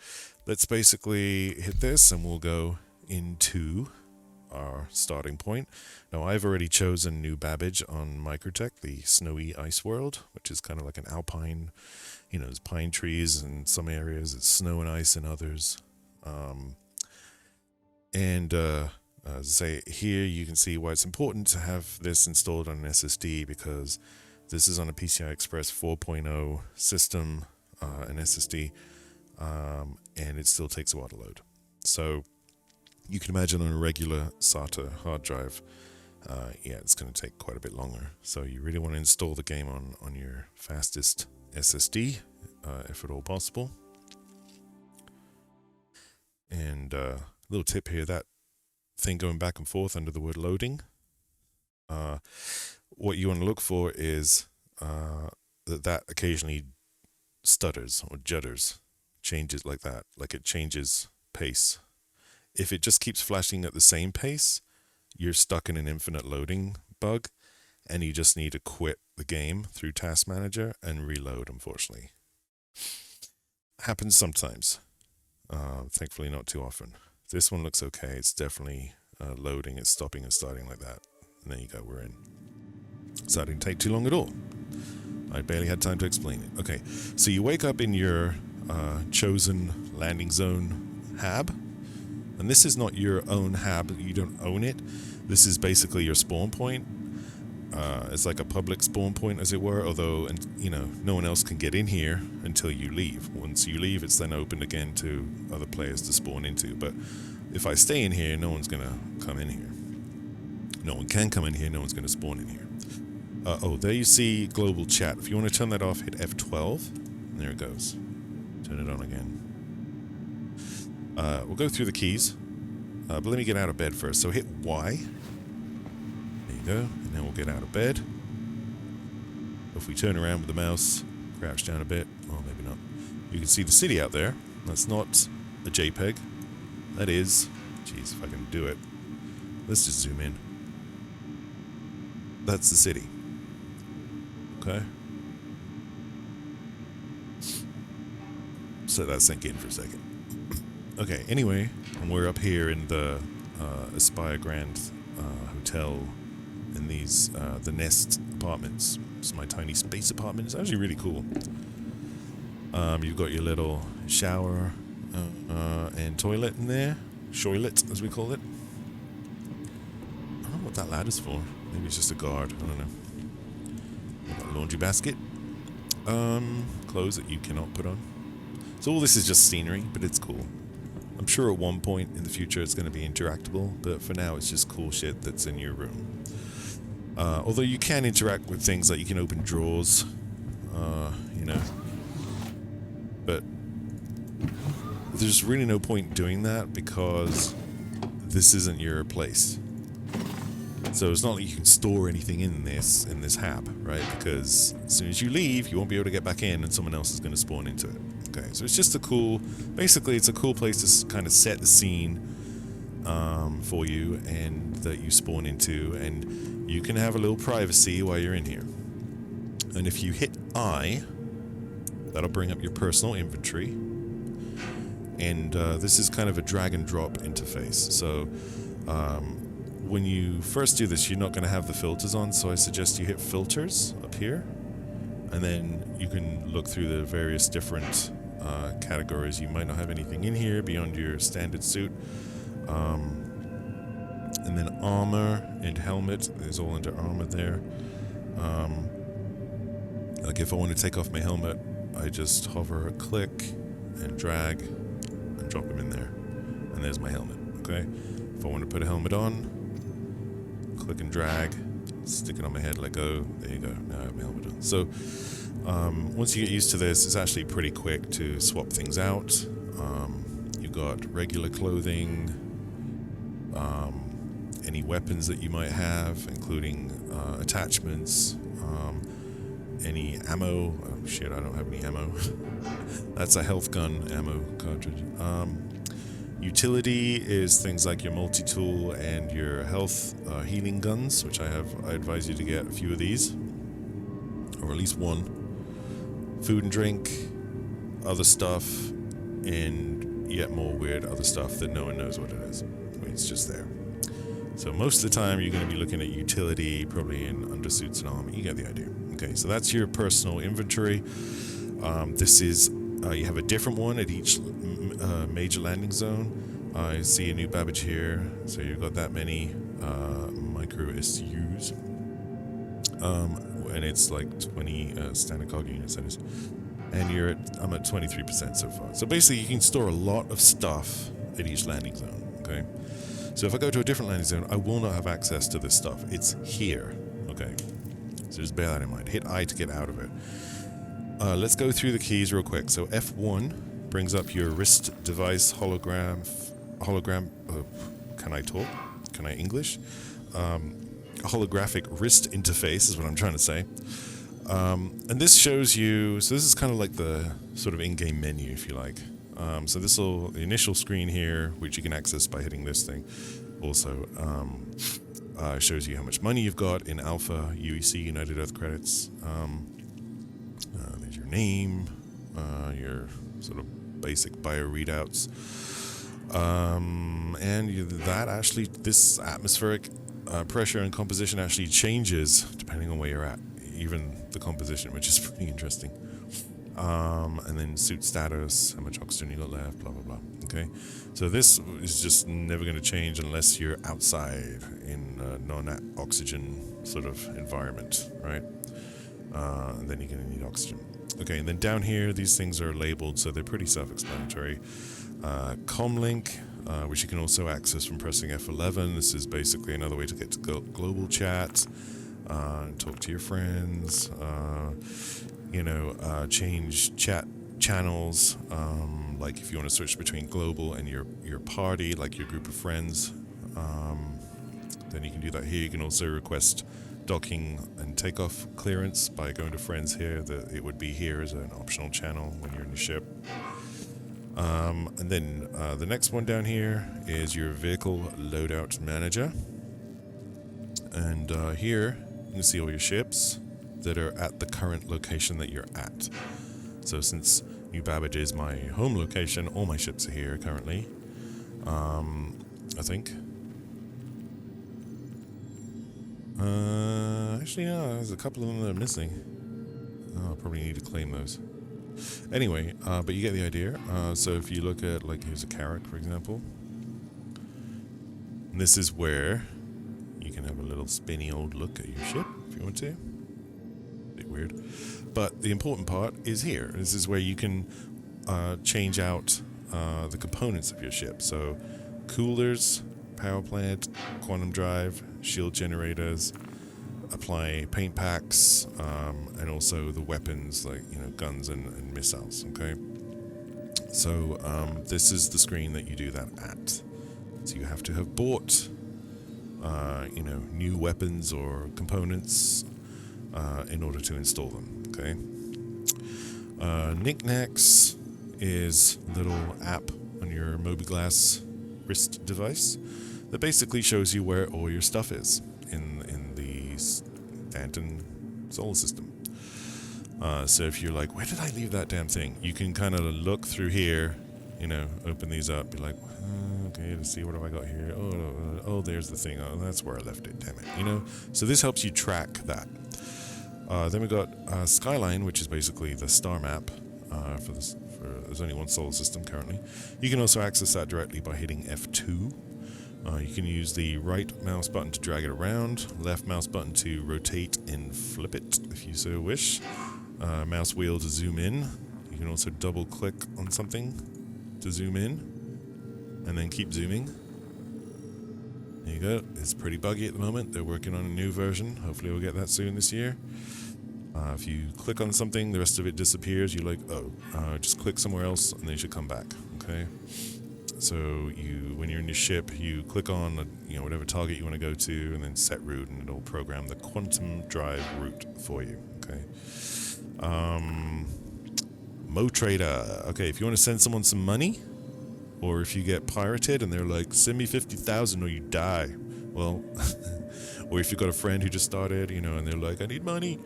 let's basically hit this, and we'll go into our starting point. Now, I've already chosen Noob Babbage on Microtech, the snowy ice world, which is kind of like an alpine, there's pine trees in some areas, it's snow and ice in others. As I say, here you can see why it's important to have this installed on an SSD, because this is on a PCI Express 4.0 system, an SSD, and it still takes a while to load. So you can imagine on a regular SATA hard drive, it's going to take quite a bit longer. So you really want to install the game on your fastest SSD, if at all possible. And little tip here, that thing going back and forth under the word loading, what you want to look for is that occasionally stutters or judders, changes like that, like it changes pace. If it just keeps flashing at the same pace, you're stuck in an infinite loading bug, and you just need to quit the game through Task Manager and reload, unfortunately. Happens sometimes. Thankfully not too often. This one looks okay. It's definitely loading. It's stopping and starting like that. And there you go, we're in. So that didn't take too long at all. I barely had time to explain it. Okay, so you wake up in your chosen landing zone hab. And this is not your own hab. You don't own it. This is basically your spawn point. It's like a public spawn point, as it were, although, no one else can get in here until you leave. Once you leave, it's then opened again to other players to spawn into. But if I stay in here, no one's going to come in here. No one can come in here. No one's going to spawn in here. There you see global chat. If you want to turn that off, hit F12. And there it goes. Turn it on again. We'll go through the keys. But let me get out of bed first. So hit Y. There you go. And then we'll get out of bed. If we turn around with the mouse, crouch down a bit. Oh, maybe not. You can see the city out there. That's not a JPEG. That is... Jeez, if I can do it. Let's just zoom in. That's the city. Okay. So that sink in for a second. Okay, anyway, we're up here in the Aspire Grand Hotel in these, the Nest apartments. It's my tiny space apartment. It's actually really cool. You've got your little shower and toilet in there. Shoilet, as we call it. I don't know what that ladder's for. Maybe it's just a guard. I don't know. You've got a laundry basket. Clothes that you cannot put on. So all this is just scenery, but it's cool. I'm sure at one point in the future it's going to be interactable, but for now it's just cool shit that's in your room. Although you can interact with things like you can open drawers, you know. But there's really no point doing that because this isn't your place. So it's not like you can store anything in this hab, right? Because as soon as you leave, you won't be able to get back in and someone else is going to spawn into it. Okay, so it's just a cool... Basically, it's a cool place to kind of set the scene for you and that you spawn into, and you can have a little privacy while you're in here. And if you hit I, that'll bring up your personal inventory. And this is kind of a drag and drop interface. So when you first do this, you're not going to have the filters on, so I suggest you hit filters up here. And then you can look through the various different categories. You might not have anything in here beyond your standard suit. And then armor and helmet is all under armor there. Like if I want to take off my helmet, I just hover, click, and drag, and drop him in there. And there's my helmet, okay? If I want to put a helmet on, click and drag, stick it on my head, let go, there you go, now I have my helmet on. So, once you get used to this, it's actually pretty quick to swap things out. You've got regular clothing, any weapons that you might have, including attachments, any ammo. Oh shit, I don't have any ammo. That's a health gun ammo cartridge. Utility is things like your multi-tool and your health healing guns, which I advise you to get a few of these, or at least one. Food and drink, other stuff, and yet more weird other stuff that no one knows what it is. It's just there. So most of the time you're going to be looking at utility, probably in undersuits and armor. You get the idea. Okay, so that's your personal inventory. This is, you have a different one at each major landing zone. I see a new Babbage here, so you've got that many micro SUs. And it's like 20 standard cog units, that is. And I'm at 23% so far. So basically you can store a lot of stuff at each landing zone, okay? So if I go to a different landing zone, I will not have access to this stuff. It's here, okay? So just bear that in mind. Hit I to get out of it. Let's go through the keys real quick. So F1 brings up your wrist device hologram. Can I talk? Can I English? Holographic wrist interface is what I'm trying to say. And this shows you, so this is kind of like the sort of in-game menu, if you like. So this will, the initial screen here, which you can access by hitting this thing, also shows you how much money you've got in Alpha, UEC, United Earth credits. There's your name, your sort of basic bio readouts. That actually, this atmospheric pressure and composition actually changes depending on where you're at, even the composition, which is pretty interesting. And then suit status, how much oxygen you got left, blah, blah, blah. Okay, so this is just never going to change unless you're outside in a non-oxygen sort of environment, right? And then you're going to need oxygen. Okay, and then down here, these things are labeled, so they're pretty self-explanatory. Comlink, which you can also access from pressing F11. This is basically another way to get to global chat, talk to your friends, change chat channels, like if you want to switch between global and your party, like your group of friends, then you can do that here. You can also request docking and takeoff clearance by going to friends here. It would be here as an optional channel when you're in the ship. And then the next one down here is your vehicle loadout manager. And here you can see all your ships that are at the current location that you're at. So since New Babbage is my home location, all my ships are here currently. I think. Actually, no, there's a couple of them that are missing. Oh, I'll probably need to claim those. Anyway, but you get the idea. So if you look at, like, here's a Carrack, for example. And this is where you can have a little spinny old look at your ship, if you want to. Bit weird. But the important part is here. This is where you can change out the components of your ship. So coolers, power plant, quantum drive, shield generators, apply paint packs, and also the weapons, like, you know, guns and missiles. Okay, so this is the screen that you do that at. So you have to have bought you know, new weapons or components in order to install them. Okay, Knickknacks is a little app on your Mobiglass wrist device that basically shows you where all your stuff is in the Phantom solar system. So if you're like, where did I leave that damn thing? You can kind of look through here, you know, open these up, be like, okay, let's see, what have I got here? Oh, there's the thing. Oh, that's where I left it, damn it. You know, so this helps you track that. Then we got Skyline, which is basically the star map for there's only one solar system currently. You can also access that directly by hitting F2. You can use the right mouse button to drag it around, left mouse button to rotate and flip it if you so wish, mouse wheel to zoom in. You can also double click on something to zoom in, and then keep zooming. There you go. It's pretty buggy at the moment. They're working on a new version. Hopefully we'll get that soon this year. If you click on something, the rest of it disappears. You're like, just click somewhere else and then you should come back. Okay. So when you're in your ship, you click on whatever target you want to go to, and then set route, and it'll program the quantum drive route for you. Okay. MoTrader. Okay, if you want to send someone some money, or if you get pirated and they're like, send me 50,000 or you die. Well, or if you've got a friend who just started, and they're like, I need money,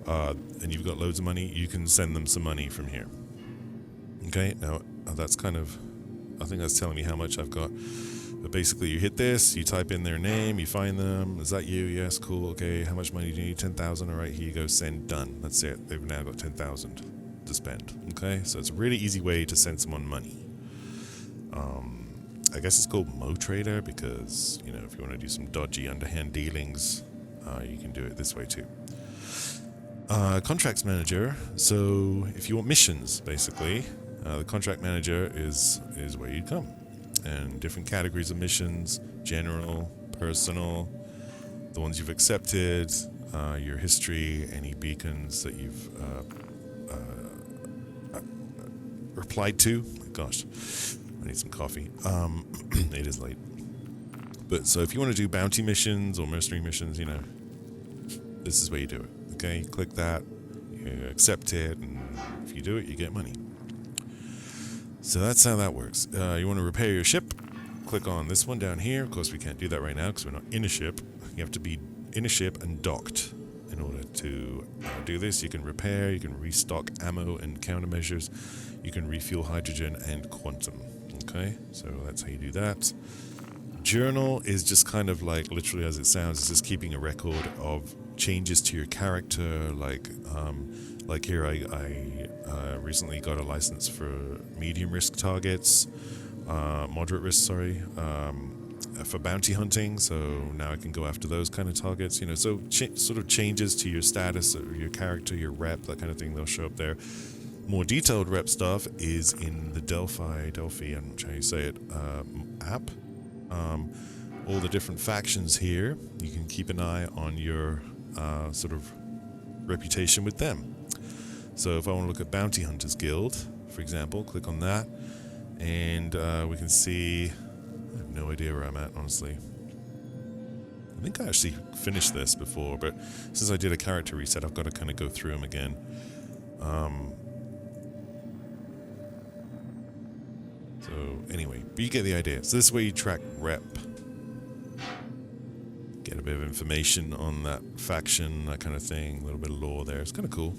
and you've got loads of money, you can send them some money from here. Okay. Now that's I think that's telling me how much I've got. But basically, you hit this, you type in their name, you find them. Is that you? Yes, cool. Okay, how much money do you need? 10,000. All right, here you go. Send. Done. That's it. They've now got 10,000 to spend. Okay, so it's a really easy way to send someone money. I guess it's called MoTrader because if you want to do some dodgy underhand dealings, you can do it this way too. Contracts manager. So if you want missions, basically. The contract manager is where you come, and different categories of missions: general, personal, the ones you've accepted, your history, any beacons that you've replied to. Gosh, I need some coffee. It is late. But so if you want to do bounty missions or mercenary missions, this is where you do it. Okay, you click that, you accept it, and if you do it, you get money. So that's how that works. You want to repair your ship, click on this one down here. Of course, we can't do that right now because we're not in a ship. You have to be in a ship and docked in order to do this. You can repair, you can restock ammo and countermeasures, you can refuel hydrogen and quantum. Okay, so that's how you do that. Journal is just kind of like, literally as it sounds, it's just keeping a record of changes to your character, like here I recently got a license for medium risk targets, moderate risk, for bounty hunting, so now I can go after those kind of targets, so sort of changes to your status or your character, your rep, that kind of thing, they'll show up there. More detailed rep stuff is in the Delphi, I'm not sure how you say it, app. All the different factions here, you can keep an eye on your sort of reputation with them. So if I want to look at Bounty Hunters Guild, for example, click on that, and we can see, I have no idea where I'm at, honestly. I think I actually finished this before, but since I did a character reset, I've got to kind of go through them again. So anyway, but you get the idea. So this is where you track rep. Get a bit of information on that faction, that kind of thing. A little bit of lore there. It's kind of cool.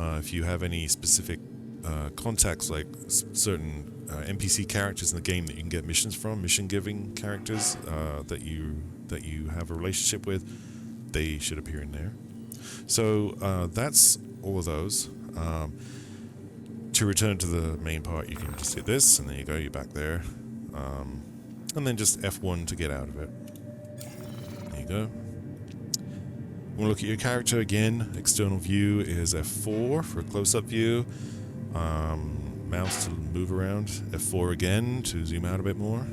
If you have any specific contacts, like certain NPC characters in the game that you can get missions from, mission-giving characters that you have a relationship with, they should appear in there. So that's all of those. To return to the main part, you can just hit this, and there you go, you're back there. And then just F1 to get out of it. There you go. Want to look at your character again. External view is F4 for a close-up view. Mouse to move around. F4 again to zoom out a bit more.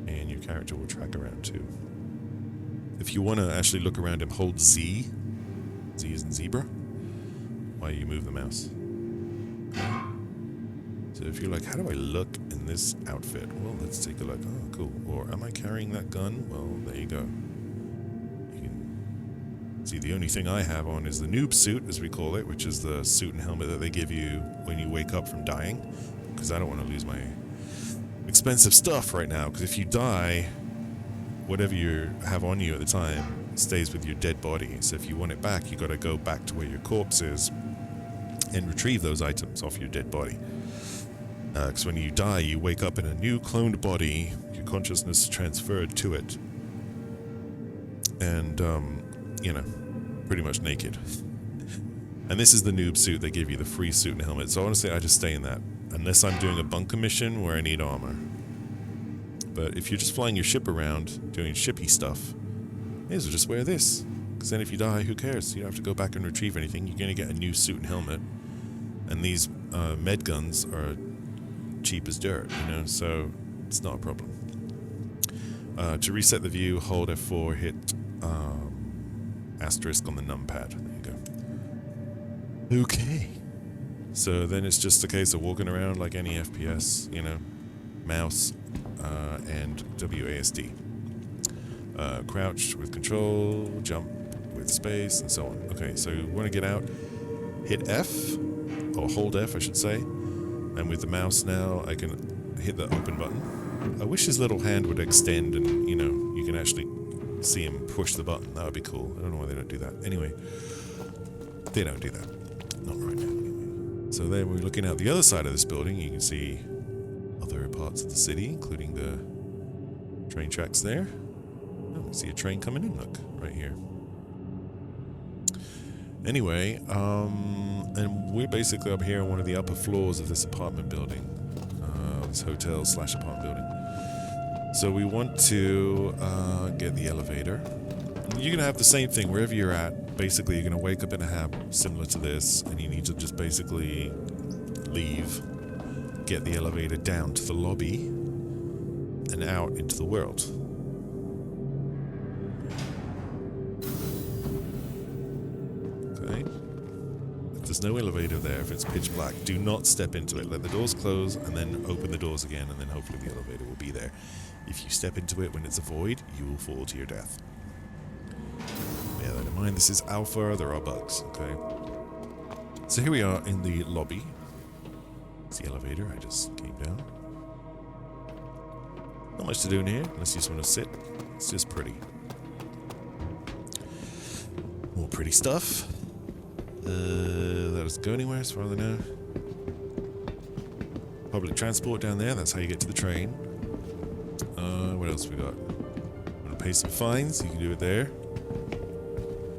And your character will track around too. If you want to actually look around him, hold Z. Z is in zebra. While you move the mouse. So if you're like, how do I look in this outfit? Well, let's take a look. Oh, cool. Or am I carrying that gun? Well, there you go. You can see the only thing I have on is the noob suit, as we call it, which is the suit and helmet that they give you when you wake up from dying. Because I don't want to lose my expensive stuff right now. Because if you die, whatever you have on you at the time stays with your dead body. So if you want it back, you got to go back to where your corpse is and retrieve those items off your dead body. Because when you die, you wake up in a new cloned body, your consciousness is transferred to it, and, you know, pretty much naked. And this is the noob suit. They give you the free suit and helmet. So honestly, I just stay in that, unless I'm doing a bunker mission where I need armor. But if you're just flying your ship around, doing shippy stuff, may as well just wear this. Because then if you die, who cares? You don't have to go back and retrieve anything. You're going to get a new suit and helmet. And these med guns are cheap as dirt, you know, so it's not a problem. To reset the view, hold F4, hit asterisk on the numpad. There you go. Okay. So then it's just a case of walking around like any FPS, you know, mouse and WASD. Crouch with control, jump with space, and so on. Okay, so you want to get out, hit F, or hold F, I should say. And with the mouse now, I can hit the open button. I wish his little hand would extend and, you know, you can actually see him push the button. That would be cool. I don't know why they don't do that. Anyway, they don't do that. Not right now, anyway. So then we're looking out the other side of this building. You can see other parts of the city, including the train tracks there. Oh, we see a train coming in, look, right here. Anyway, and we're basically up here on one of the upper floors of this apartment building, this hotel / apartment building. So we want to get the elevator. You're going to have the same thing wherever you're at. Basically, you're going to wake up in a hab similar to this, and you need to just basically leave, get the elevator down to the lobby, and out into the world. If there's no elevator there, if it's pitch black, do not step into it. Let the doors close and then open the doors again, and then hopefully the elevator will be there. If you step into it when it's a void, you will fall to your death. Bear that in mind. This is alpha. There are bugs, okay? So here we are in the lobby. It's the elevator. I just came down. Not much to do in here, unless you just want to sit. It's just pretty. More pretty stuff. Let us go anywhere as far as I know. Public transport down there, that's how you get to the train. What else we got? Want to pay some fines? You can do it there.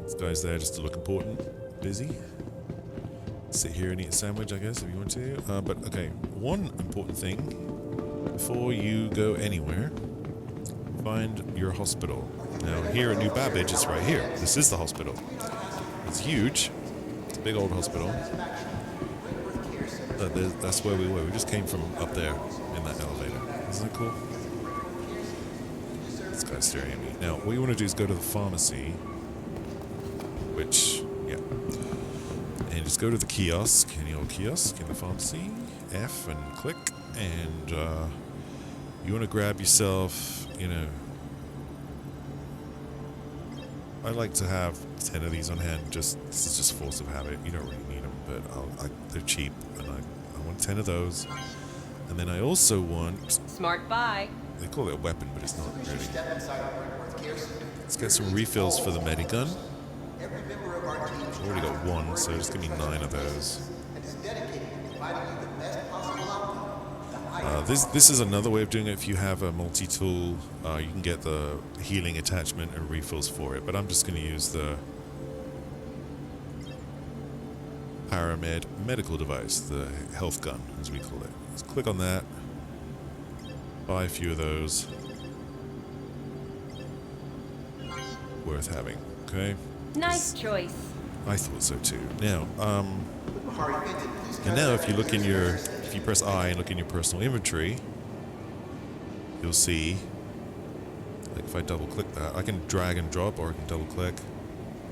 This guy's there just to look important. Busy. Sit here and eat a sandwich, I guess, if you want to. But okay, one important thing. Before you go anywhere, find your hospital. Now here at New Babbage, it's right here. This is the hospital. It's huge. Big old hospital. That's where we were. We just came from up there in that elevator. Isn't that cool? This guy's staring at me. Now, what you want to do is go to the pharmacy, which And just go to the kiosk, any old kiosk in the pharmacy, F and click, and you want to grab yourself, you know, I like to have 10 of these on hand, this is just force of habit, you don't really need them, but they're cheap, and I want 10 of those. And then I also want... Smart buy. They call it a weapon, but it's not really. Let's get some refills for the medigun. I've already got one, so just give me 9 of those. This is another way of doing it. If you have a multi-tool, you can get the healing attachment and refills for it. But I'm just going to use the Paramed medical device, the health gun, as we call it. Let's click on that. Buy a few of those. Worth having. Okay. Nice choice. I thought so too. Now, and now if you look in your, if you press I and look in your personal inventory, you'll see, like if I double click that, I can drag and drop, or I can double click,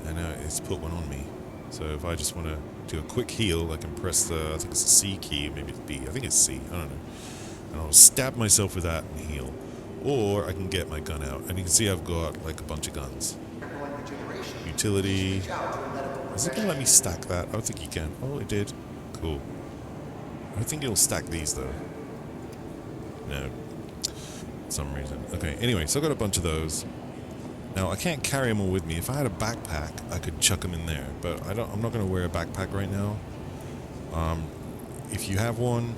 and now it's put one on me. So if I just want to do a quick heal, I can press the, I think it's the C key, maybe it's B, I think it's C, I don't know. And I'll stab myself with that and heal. Or I can get my gun out, and you can see I've got like a bunch of guns. Utility. Is it going to let me stack that? I don't think you can. Oh, it did. Cool. I think it'll stack these, though. No. For some reason. Okay, anyway, so I've got a bunch of those. Now, I can't carry them all with me. If I had a backpack, I could chuck them in there. But I'm not going to wear a backpack right now. If you have one,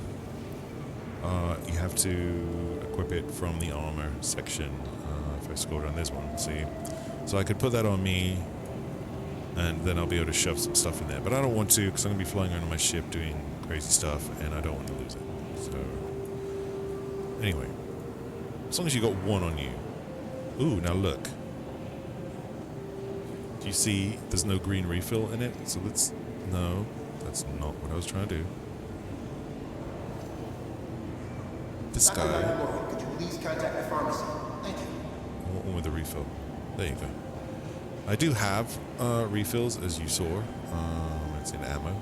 you have to equip it from the armor section. If I scroll down this one, see? So I could put that on me, and then I'll be able to shove some stuff in there. But I don't want to, because I'm going to be flying around on my ship doing crazy stuff, and I don't want to lose it. So, anyway. As long as you got one on you. Ooh, now look. Do you see there's no green refill in it? So let's... No, that's not what I was trying to do. This guy... Could you please contact the pharmacy? Thank you. I want one with a refill. There you go. I do have refills, as you saw. It's in ammo.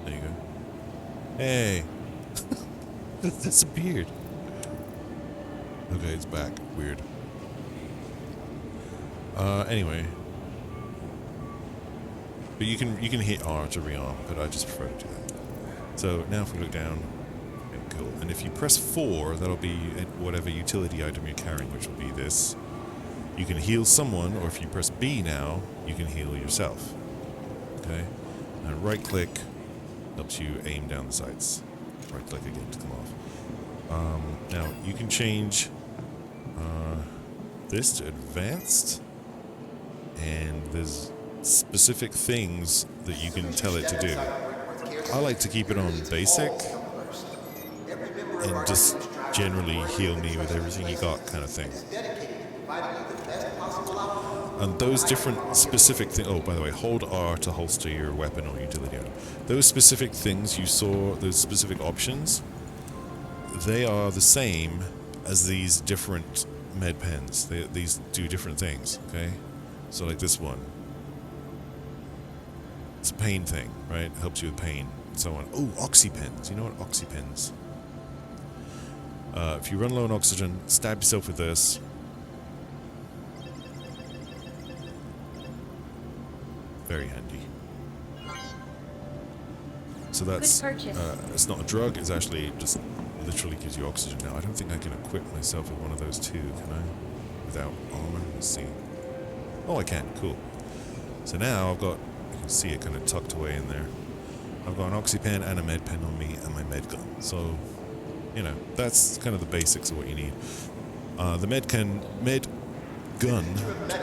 There you go. Hey! It disappeared. Okay, it's back. Weird. Anyway. But you can hit R to rearm, but I just prefer to do that. So now if we look down, okay, cool. And if you press 4, that'll be whatever utility item you're carrying, which will be this. You can heal someone, or if you press B now, you can heal yourself. Okay? And right click helps you aim down the sights. Right click again to come off. Now you can change this to advanced, and there's specific things that you can tell it to do. I like to keep it on basic and just generally heal me with everything you got kind of thing. And those different specific things, oh, by the way, hold R to holster your weapon or utility item. Those specific things you saw, those specific options, they are the same as these different med pens. These do different things, okay? So like this one. It's a pain thing, right? It helps you with pain and so on. Oh, oxypens. You know what oxypens? If you run low on oxygen, stab yourself with this. Very handy. So that's it's not a drug, it's actually just literally gives you oxygen. Now I don't think I can equip myself with one of those two, can I? Without armor? Let's see. Oh, I can, cool. So now I've got, you can see it kind of tucked away in there. I've got an oxypen and a med pen on me and my med gun. So, you know, that's kind of the basics of what you need. The med gun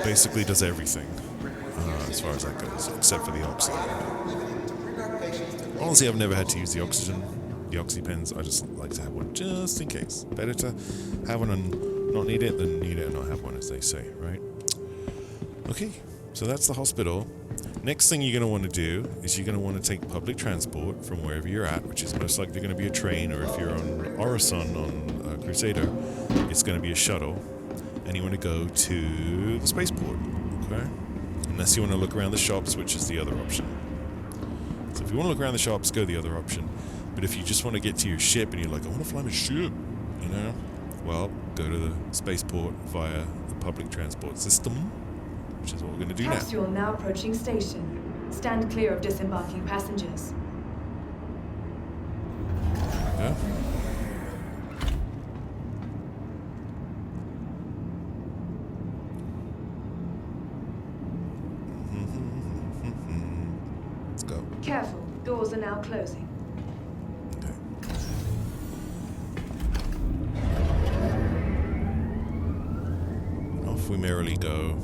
basically does everything. As far as that goes, except for the oxygen. Honestly, I've never had to use the oxy pens. I just like to have one just in case. Better to have one and not need it than need it and not have one, as they say, right? Okay, so that's the hospital. Next thing you're going to want to do is you're going to want to take public transport from wherever you're at, which is most likely going to be a train, or if you're on Orison on Crusader, it's going to be a shuttle, and you want to go to the spaceport, okay? And Unless you want to look around the shops, which is the other option. So if you want to look around the shops, go the other option. But if you just want to get to your ship and you're like, I want to fly my ship, you know, well, go to the spaceport via the public transport system, which is what we're going to do now. Capsule now approaching station. Stand clear of disembarking passengers. There we go. Let's go. Careful, doors are now closing. Okay. Off we merrily go.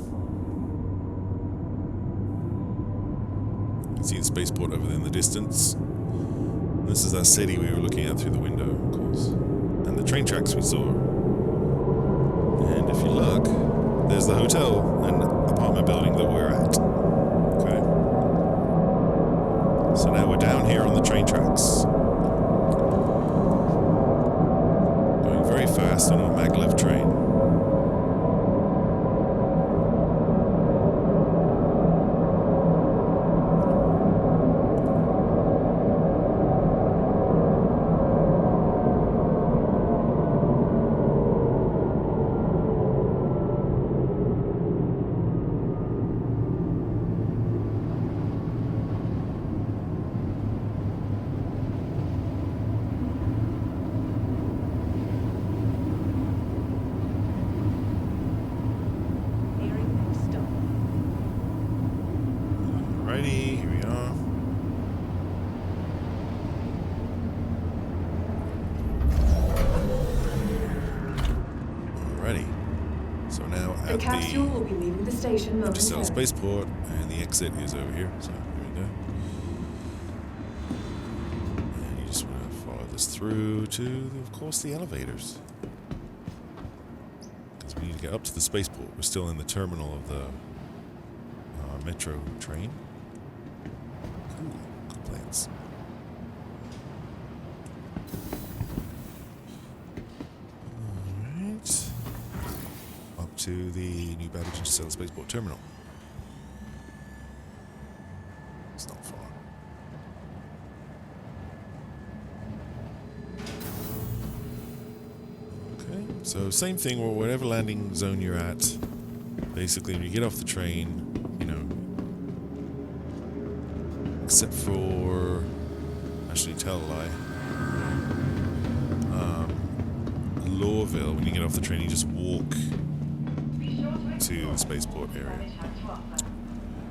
You can see the spaceport over there in the distance. This is that city we were looking at through the window, of course. And the train tracks we saw. And if you look, there's the hotel and apartment building that we're at. Okay. So now we're down here on the train tracks. Going very fast on a maglev train. Alrighty, here we are. Alrighty. So now The at capsule will be leaving the station Interstellar momentarily. Spaceport, and the exit is over here. So here we go. And you just want to follow this through to, of course, the elevators. Because we need to get up to the spaceport. We're still in the terminal of the metro train. Cool. Good plans. Alright. Up to the New Babbage Interstellar Spaceport Terminal. It's not far. Okay, so same thing, or whatever landing zone you're at. Basically, when you get off the train, you know, except for, actually tell a lie, Lorville, when you get off the train, you just walk to the spaceport area.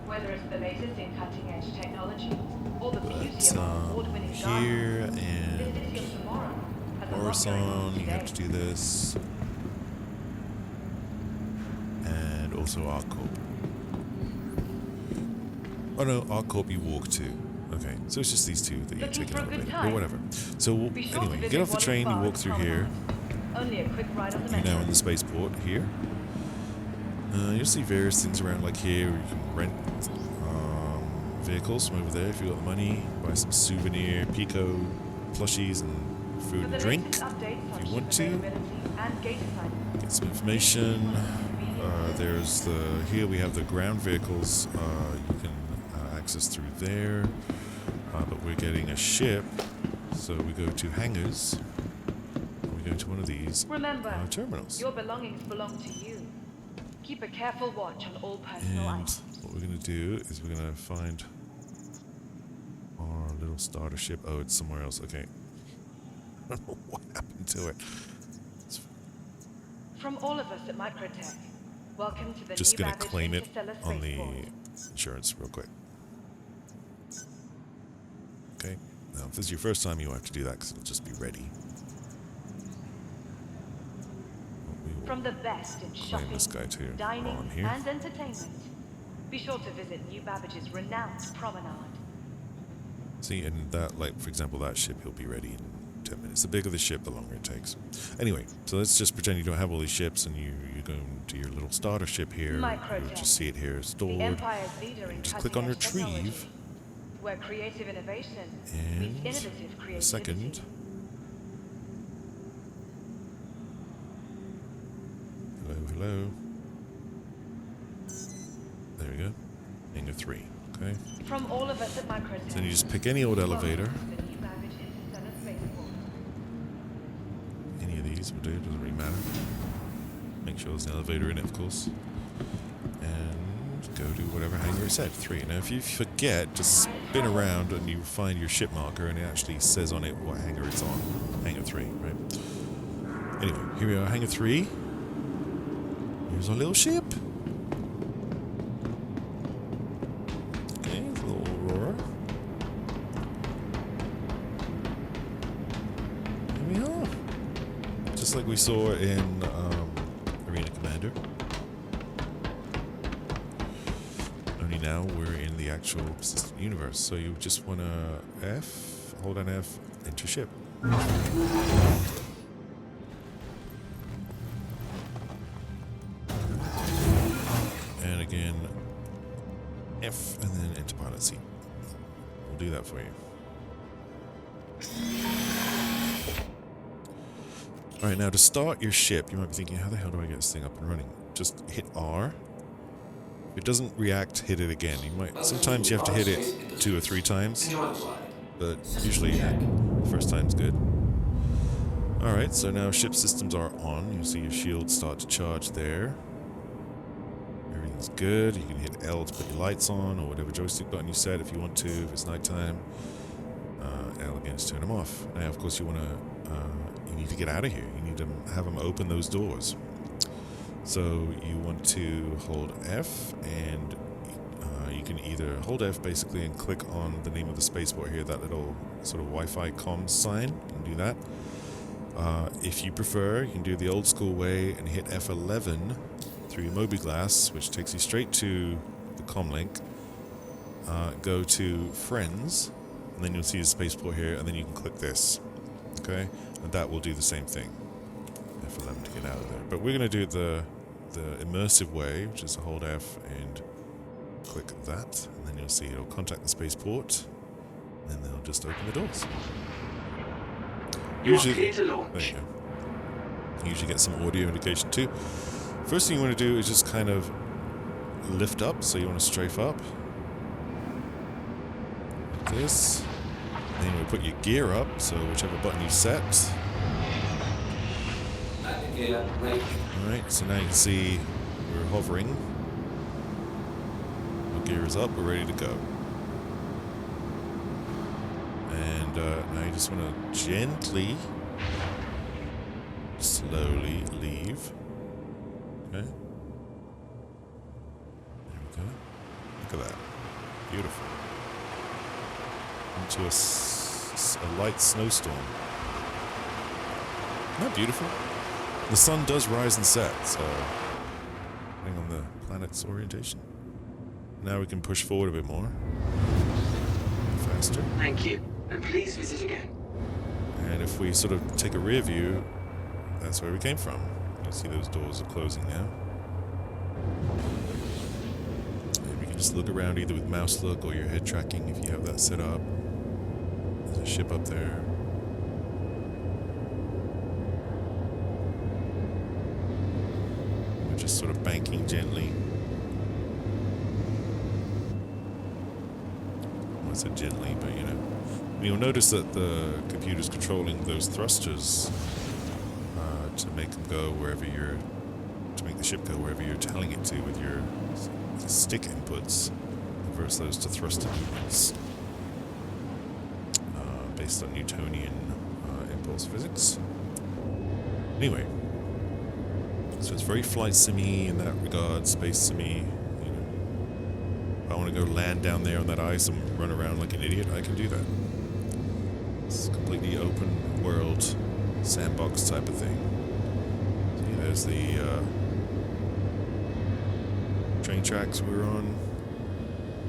Whether it's the latest in cutting-edge technology or the beauty But of our award-winning here gardens, and this city of tomorrow has a lot going on Coruscant, you have to today. do this. And also ArcCorp. Oh no, ArcCorp you walk to. Okay, so it's just these two that you Looking take for an a good elevator. time? Or whatever. So Be sure to anyway, you visit get off the Wallace train, you Bar walk and through Promenade. here. Only a quick ride on the You're now metro. in the spaceport here. You'll see various things around like here where you can rent vehicles from over there if you got the money, buy some souvenir, Pico, plushies, and food For the and drink latest updates on if you want ship to. availability and gate assignments, Get some information. There's the, here we have the ground vehicles you can access through there. But we're getting a ship, so we go to hangars. We go to one of these remember, terminals. your belongings belong to you. Keep a careful watch on all personal And items. what we're going to do is we're going to find our little starter ship. Oh, it's somewhere else. Okay. I don't know what happened to it. It's From all of us at Microtech, welcome to the just New going to Babbage claim it Interstellar on the Spaceport. insurance real quick. Okay. Now, if this is your first time, you won't have to do that because it'll just be ready. We will From the best in claim shopping, this guy too dining, on here. and entertainment, be sure to visit New Babbage's renowned promenade. See, and that, like, for example, that ship, he'll be ready in 10 minutes. The bigger the ship, the longer it takes. Anyway, so let's just pretend you don't have all these ships and you go to your little starter ship here. You'll Microtech, just see it here The stored. Empire's leader in Just click on cutting-edge technology, retrieve. where creative innovation And meets innovative a creativity. second. Hello, hello. There we go. 3. Okay. From all of us at Microtech. So then you just pick any old elevator. Any of these will do, doesn't really matter. Make sure there's an elevator in it, of course. And go to whatever hangar it said, 3. Now if you forget, just spin around and you find your ship marker and it actually says on it what hangar it's on. Hangar 3, right? Anyway, here we are, hangar 3. Here's our little ship. Okay, the little Aurora. Here we are. Just like we saw in Arena Commander. Only now we're in the actual persistent universe. So you just want to hold down F, enter ship. And again, F, and then enter pilot seat. We'll do that for you. Alright, now to start your ship, you might be thinking, how the hell do I get this thing up and running? Just hit R. If it doesn't react, hit it again. Sometimes you have to hit it 2 or 3 times, but usually the first time's good. Alright, so now ship systems are on. You'll see your shields start to charge there. Everything's good. You can hit L to put your lights on, or whatever joystick button you set if you want to, if it's nighttime. L again to turn them off. Now, of course, you need to get out of here. You need to have them open those doors. So you want to hold F, and you can either hold F basically and click on the name of the spaceport here, that little sort of Wi-Fi comms sign. You can do that. If you prefer, you can do the old school way and hit F11 through your Mobi-Glass, which takes you straight to the comlink. Go to Friends, and then you'll see the spaceport here, and then you can click this. Okay? And that will do the same thing. F11 to get out of there. But we're going to do it the immersive way, which is to hold F and click that, and then you'll see it'll contact the spaceport, and then they'll just open the doors. Usually, there you go. You usually get some audio indication too. First thing you want to do is just kind of lift up, so you want to strafe up. Like this. And then you put your gear up, so whichever button you set. Alright, so now you can see we're hovering. Our gear is up, we're ready to go. And now you just want to gently, slowly leave. Okay. There we go. Look at that. Beautiful. Into a light snowstorm. Isn't that beautiful? The sun does rise and set, so depending on the planet's orientation. Now we can push forward a bit more. Faster. Thank you, and please visit again. And if we sort of take a rear view, that's where we came from. You see those doors are closing now. And we can just look around either with mouse look or your head tracking if you have that set up. There's a ship up there. We're just sort of banking gently. I said gently, but you know. You'll notice that the computer's controlling those thrusters to make them go wherever you're, to make the ship go wherever you're telling it to with your stick inputs. Converts those to thruster movements based on Newtonian impulse physics. Anyway, so it's very flight simmy in that regard, space simmy. You know, if I want to go land down there on that ice and run around like an idiot, I can do that. It's a completely open world, sandbox type of thing. See, there's the train tracks we were on.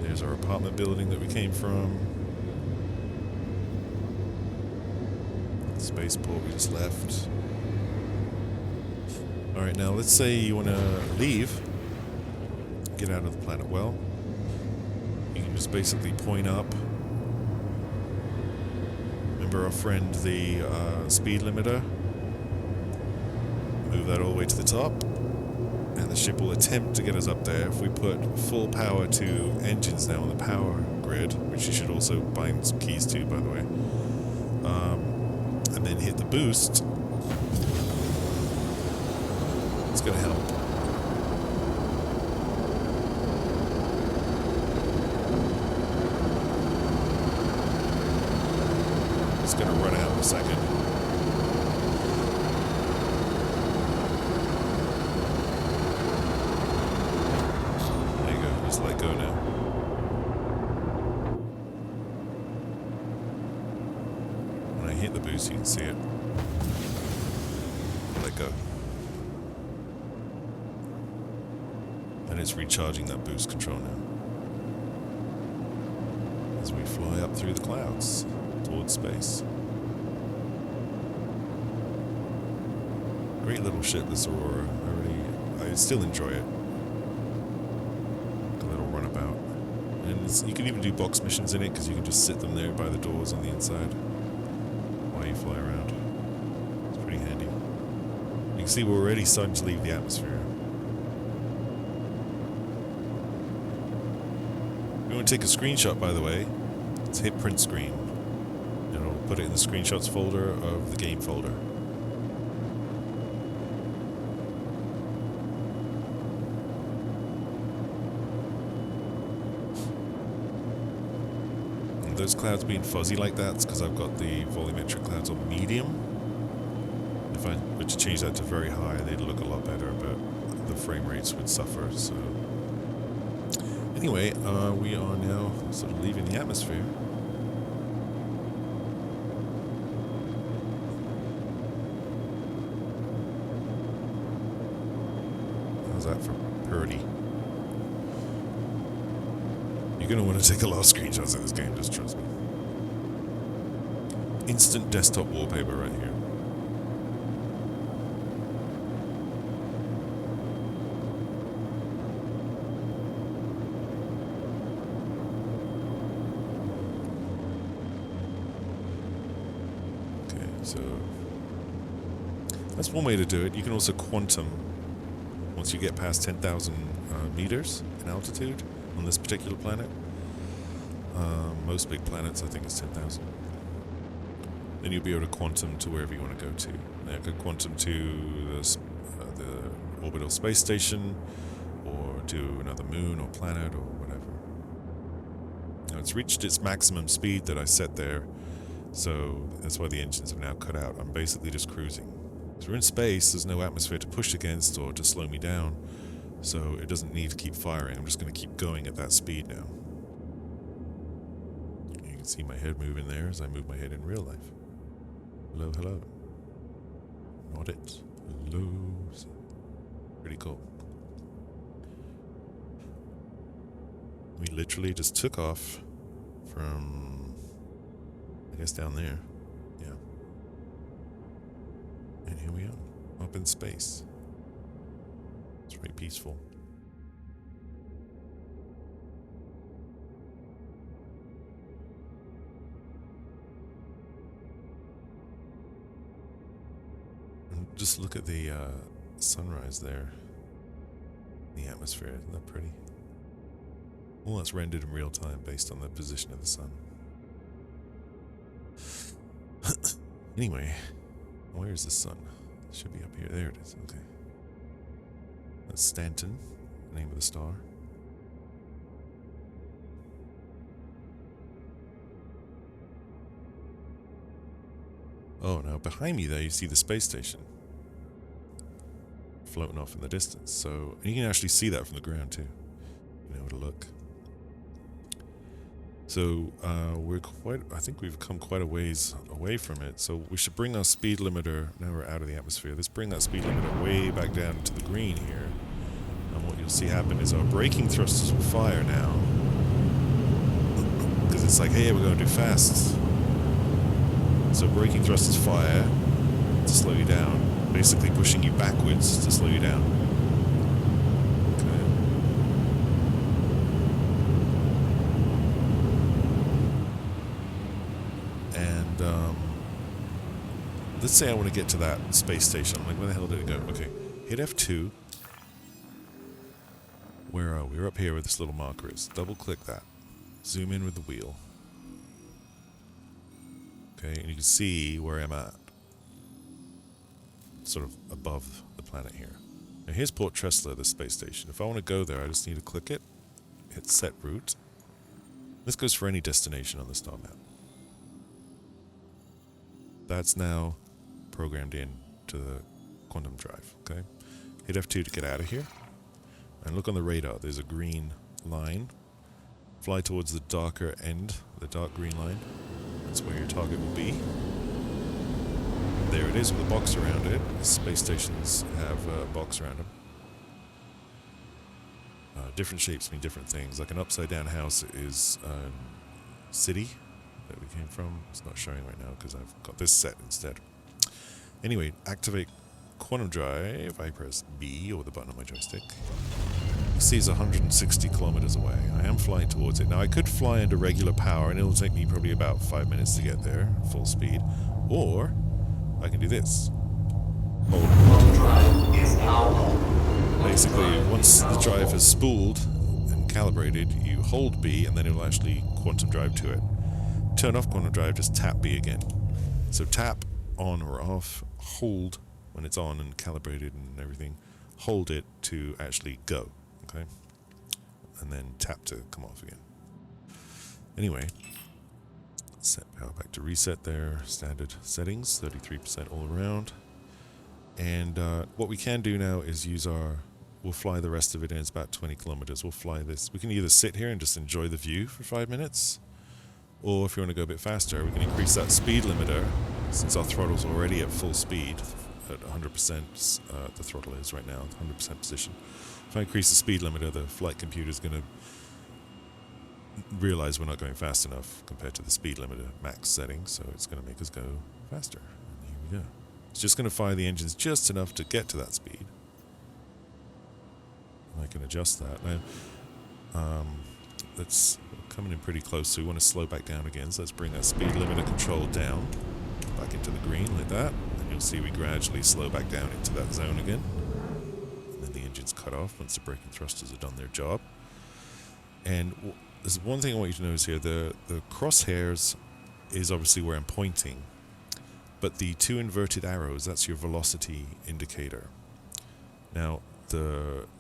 There's our apartment building that we came from. The spaceport we just left. Alright, now let's say you want to leave, get out of the planet. Well, you can just basically point up. Remember our friend, the speed limiter? Move that all the way to the top. and the ship will attempt to get us up there. If we put full power to engines now on the power grid, which you should also bind some keys to, by the way, and then hit the boost, it's going to help. It's going to run out in a second. There you go, just let go now. When I hit the boost, you can see it. Let go. And it's recharging that boost control now. As we fly up through the clouds towards space. Great little ship, this Aurora. I still enjoy it. A little runabout. And you can even do box missions in it because you can just sit them there by the doors on the inside while you fly around. It's pretty handy. You can see we're already starting to leave the atmosphere. If you want to take a screenshot, by the way, let's hit print screen. And it'll put it in the screenshots folder of the game folder. And those clouds being fuzzy like that, it's because I've got the volumetric clouds on medium. If I were to change that to very high, they'd look a lot better, but the frame rates would suffer, so... Anyway, we are now sort of leaving the atmosphere. How's that for purdy? You're going to want to take a lot of screenshots in this game, just trust me. Instant desktop wallpaper right here. So that's one way to do it. You can also quantum once you get past 10,000 meters in altitude on this particular planet. Most big planets, I think, is 10,000. Then you'll be able to quantum to wherever you want to go to. Now you could quantum to the orbital space station, or to another moon or planet or whatever. Now it's reached its maximum speed that I set there. So that's why the engines have now cut out. I'm basically just cruising. So we're in space, there's no atmosphere to push against or to slow me down. So it doesn't need to keep firing. I'm just going to keep going at that speed now. You can see my head moving there as I move my head in real life. Hello, hello. Not it. Hello. Pretty cool. We literally just took off from... I guess down there, yeah. And here we are, up in space. It's very peaceful. And just look at the sunrise there. The atmosphere, isn't that pretty? Well, that's rendered in real time based on the position of the sun. Anyway, where's the sun? It should be up here. There it is. Okay. That's Stanton, the name of the star. Oh, now behind me there you see the space station floating off in the distance. So you can actually see that from the ground too. You know where to look. So I think we've come quite a ways away from it. So we should bring our speed limiter, now we're out of the atmosphere, let's bring that speed limiter way back down to the green here. And what you'll see happen is our braking thrusters will fire now. Because it's like, hey, we're going to do fast. So braking thrusters fire to slow you down, basically pushing you backwards to slow you down. Let's say I want to get to that space station. I'm like, where the hell did it go? Okay, hit F2. Where are we? We're up here where this little marker is. Double click that. Zoom in with the wheel. Okay, and you can see where I'm at. Sort of above the planet here. Now here's Port Tressler, the space station. If I want to go there, I just need to click it, hit set route. This goes for any destination on the star map. That's now programmed in to the quantum drive, okay? Hit F2 to get out of here. And look on the radar, there's a green line. Fly towards the darker end, the dark green line. That's where your target will be. There it is with a box around it. Space stations have a box around them. Different shapes mean different things. Like an upside down house is city that we came from. It's not showing right now because I've got this set instead. Anyway, activate quantum drive. I press B or the button on my joystick. You see it's 160 kilometers away. I am flying towards it. Now I could fly into regular power and it'll take me probably about 5 minutes to get there, full speed. Or I can do this. Quantum drive is now on. Basically, once the drive has spooled and calibrated, you hold B and then it will actually quantum drive to it. Turn off quantum drive, just tap B again. So tap on or off, hold when it's on and calibrated and everything, hold it to actually go, okay? And then tap to come off again. Anyway, set power back to reset there, standard settings, 33% all around. And what we can do now is use we'll fly the rest of it in. It's about 20 kilometers. We'll fly this. We can either sit here and just enjoy the view for 5 minutes, or if you want to go a bit faster, we can increase that speed limiter, since our throttle's already at full speed, at 100%, the throttle is right now, 100% position. If I increase the speed limiter, the flight computer's going to realize we're not going fast enough compared to the speed limiter max setting, so it's going to make us go faster. And here we go. It's just going to fire the engines just enough to get to that speed. I can adjust that. Now, that's coming in pretty close, so we want to slow back down again. So let's bring that speed limiter control down, back into the green like that. And you'll see we gradually slow back down into that zone again. And then the engine's cut off once the braking thrusters have done their job. And there's one thing I want you to notice here. The crosshairs is obviously where I'm pointing. But the two inverted arrows, that's your velocity indicator. Now,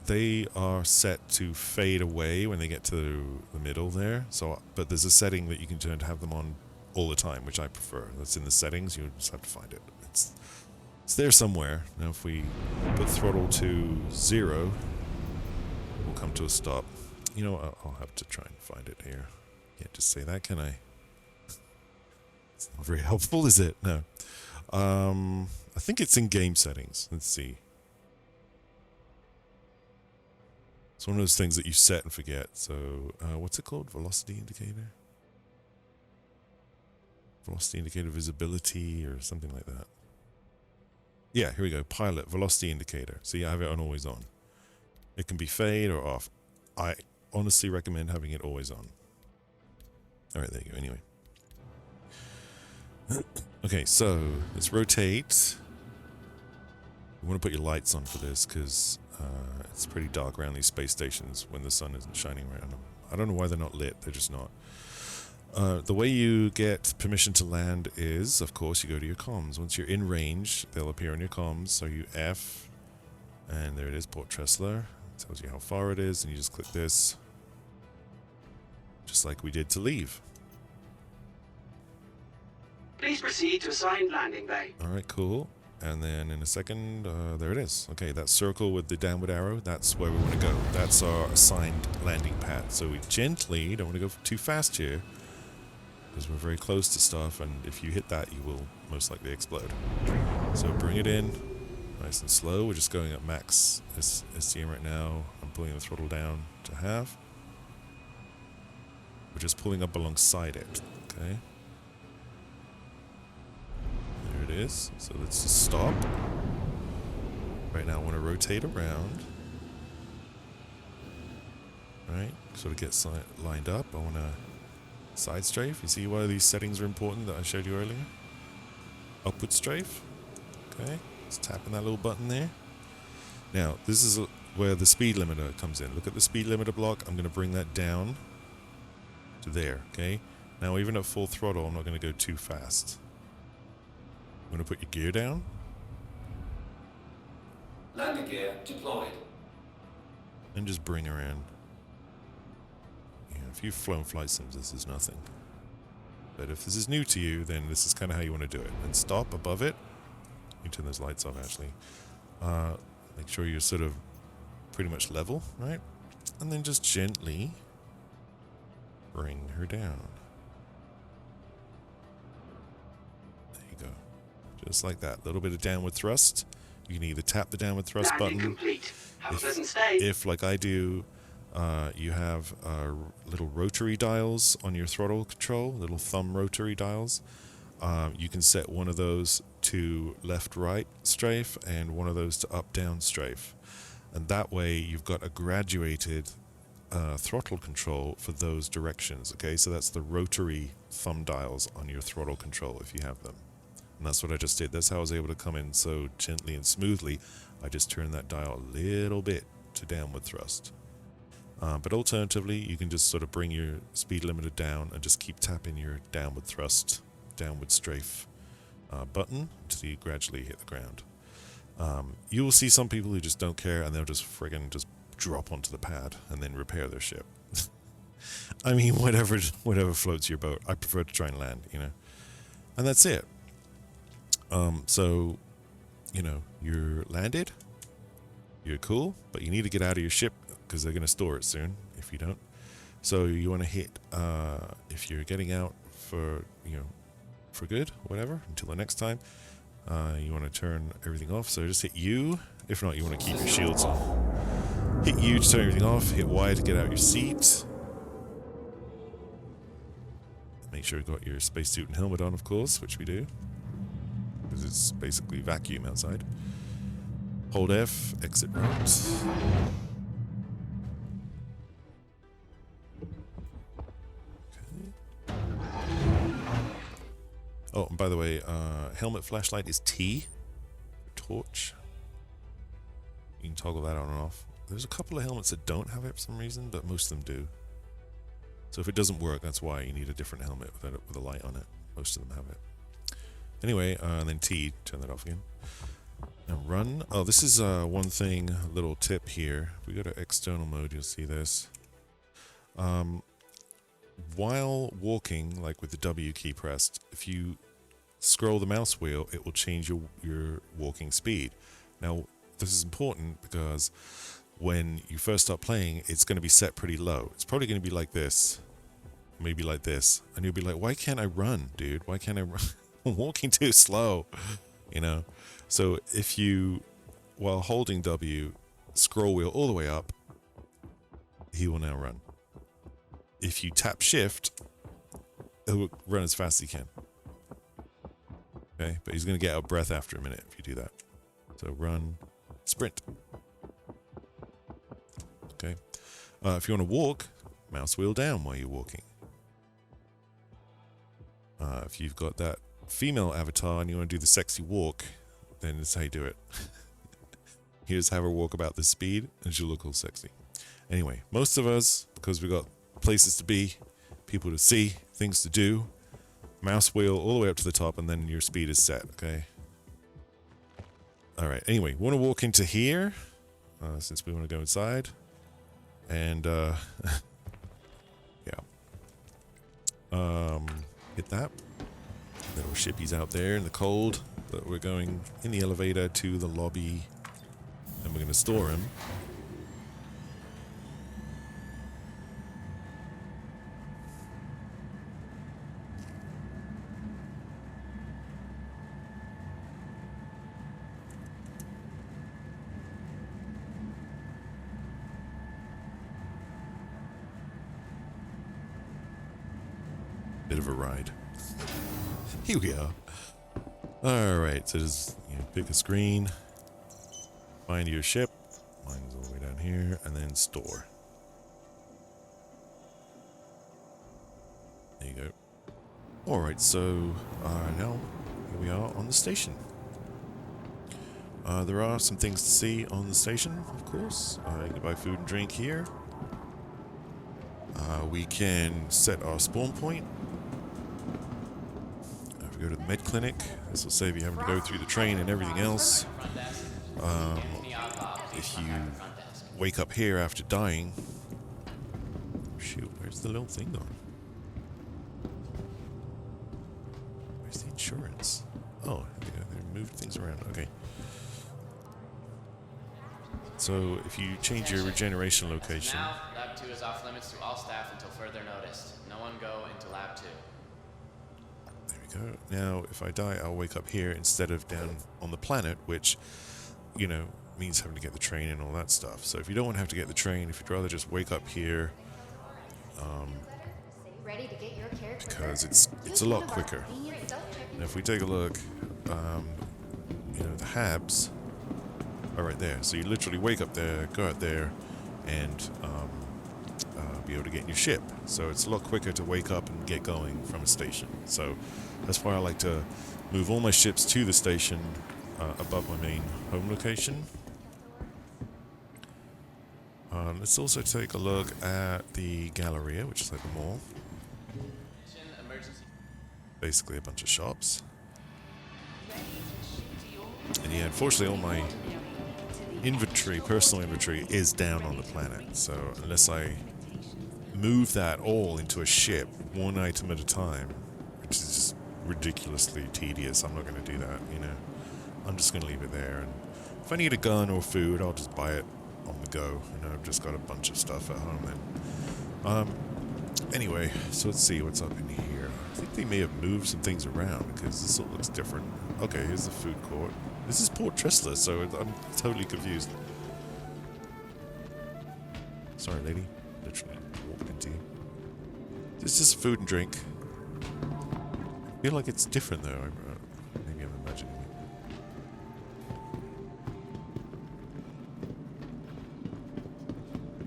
they are set to fade away when they get to the middle there. So, but there's a setting that you can turn to have them on all the time, which I prefer. That's in the settings. You just have to find it. It's there somewhere. Now, if we put throttle to 0, we'll come to a stop. You know, I'll have to try and find it here. Can't just say that, can I? It's not very helpful, is it? No. I think it's in game settings. Let's see. It's one of those things that you set and forget. So, what's it called? Velocity indicator? Velocity indicator visibility or something like that. Yeah, here we go. Pilot velocity indicator. See, I have it on always on. It can be fade or off. I honestly recommend having it always on. Alright, there you go. Anyway. Okay, so let's rotate. You want to put your lights on for this because it's pretty dark around these space stations when the sun isn't shining right on them. I don't know why they're not lit. They're just not. The way you get permission to land is, of course, you go to your comms. Once you're in range, they'll appear on your comms. So you F, and there it is, Port Tressler. It tells you how far it is, and you just click this, just like we did to leave. Please proceed to assigned landing bay. All right, cool. And then in a second, there it is. Okay, that circle with the downward arrow, that's where we want to go. That's our assigned landing pad. So we gently, don't want to go too fast here, because we're very close to stuff, and if you hit that, you will most likely explode. So bring it in, nice and slow. We're just going at max STM right now. I'm pulling the throttle down to half. We're just pulling up alongside it, okay? There it is. So let's just stop. Right now I want to rotate around. Right, sort of get lined up. I want to side strafe. You see why these settings are important that I showed you earlier? Upward strafe. Okay, just tapping that little button there. Now, this is where the speed limiter comes in. Look at the speed limiter block. I'm going to bring that down to there, okay? Now, even at full throttle, I'm not going to go too fast. I'm going to put your gear down. Landing gear deployed. And just bring her in. Yeah, if you've flown flight sims, this is nothing. But if this is new to you, then this is kind of how you want to do it. And stop above it. You turn those lights off, actually. Make sure you're sort of pretty much level, right? And then just gently bring her down. There you go. Just like that. A little bit of downward thrust. You can either tap the downward thrust Landing button. complete. Have a pleasant stay. If, like I do, you have little rotary dials on your throttle control, little thumb rotary dials. You can set one of those to left-right strafe and one of those to up-down strafe. And that way you've got a graduated throttle control for those directions, okay? So that's the rotary thumb dials on your throttle control if you have them. And that's what I just did. That's how I was able to come in so gently and smoothly. I just turned that dial a little bit to downward thrust. But alternatively, you can just sort of bring your speed limiter down and just keep tapping your downward thrust, downward strafe button until you gradually hit the ground. You will see some people who just don't care and they'll just friggin' just drop onto the pad and then repair their ship. I mean, whatever floats your boat. I prefer to try and land, you know. And that's it. So, you know, you're landed, you're cool, but you need to get out of your ship because they're going to store it soon if you don't. So you want to hit, if you're getting out for, you know, for good, whatever, until the next time, you want to turn everything off. So just hit U. If not, you want to keep your shields on. Hit U to turn everything off. Hit Y to get out your seat. Make sure you've got your spacesuit and helmet on, of course, which we do. Because it's basically vacuum outside. Hold F, exit route. Okay. Oh, and by the way, helmet flashlight is T. Torch. You can toggle that on and off. There's a couple of helmets that don't have it for some reason, but most of them do. So if it doesn't work, that's why you need a different helmet with a light on it. Most of them have it. Anyway, and then T, turn that off again. Now run. Oh, this is one thing, a little tip here. If we go to external mode, you'll see this. While walking, like with the W key pressed, if you scroll the mouse wheel, it will change your walking speed. Now, this is important because when you first start playing, it's going to be set pretty low. It's probably going to be like this, maybe like this. And you'll be like, why can't I run, dude? Why can't I run? I'm walking too slow, you know? So if you, while holding W, scroll wheel all the way up, he will now run. If you tap shift, it will run as fast as he can. Okay, but he's going to get out of breath after a minute if you do that. So run, sprint. Okay. If you want to walk, mouse wheel down while you're walking. If you've got that female avatar and you want to do the sexy walk, then that's how you do it. You just have her walk about this speed and she'll look all sexy. Anyway, most of us, because we've got places to be, people to see, things to do, mouse wheel all the way up to the top and then your speed is set, okay? Alright, anyway, we want to walk into here, since we want to go inside. And, yeah. Hit that. Little shippies out there in the cold, but we're going in the elevator to the lobby, and we're going to store him. Bit of a ride. Here we are. Alright, so just pick a screen, find your ship, mine's all the way down here, and then store. There you go. Alright, so now here we are on the station. There are some things to see on the station, of course. You can buy food and drink here. We can set our spawn point. If we go to the med clinic, this will save you having to go through the train and everything else. If you wake up here after dying... Shoot, where's the little thing gone? Where's the insurance? Oh, they moved things around. Okay. So if you change your regeneration location... Now, Lab 2 is off limits to all staff until further notice. No one go into Lab 2. There we go. Now, if I die, I'll wake up here instead of down on the planet, which, you know, means having to get the train and all that stuff. So if you don't want to have to get the train, if you'd rather just wake up here, because it's a lot quicker. Now, if we take a look, you know, the Habs are right there. So you literally wake up there, go out there, and be able to get in your ship. So it's a lot quicker to wake up and get going from a station. So that's why I like to move all my ships to the station above my main home location. Let's also take a look at the Galleria, which is like the mall. Basically a bunch of shops. And yeah, unfortunately all my inventory, personal inventory, is down on the planet. So unless I move that all into a ship, one item at a time, which is just ridiculously tedious, I'm not going to do that, you know. I'm just going to leave it there. And if I need a gun or food, I'll just buy it on the go. You know, I've just got a bunch of stuff at home then. Anyway, so let's see what's up in here. I think they may have moved some things around because this all looks different. Okay, here's the food court. This is Port Tressler, so I'm totally confused. Sorry, lady. Literally walked into you. It's just food and drink. I feel like it's different though. Maybe I'm imagining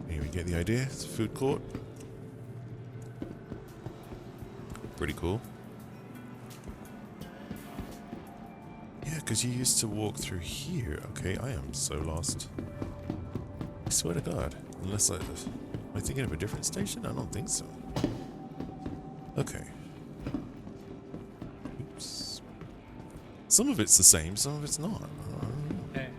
it. Here we get the idea. It's a food court. Pretty cool. Yeah, because you used to walk through here. Okay, I am so lost. I swear to God. Unless am I thinking of a different station? I don't think so. Okay. Oops. Some of it's the same, some of it's not. Hey.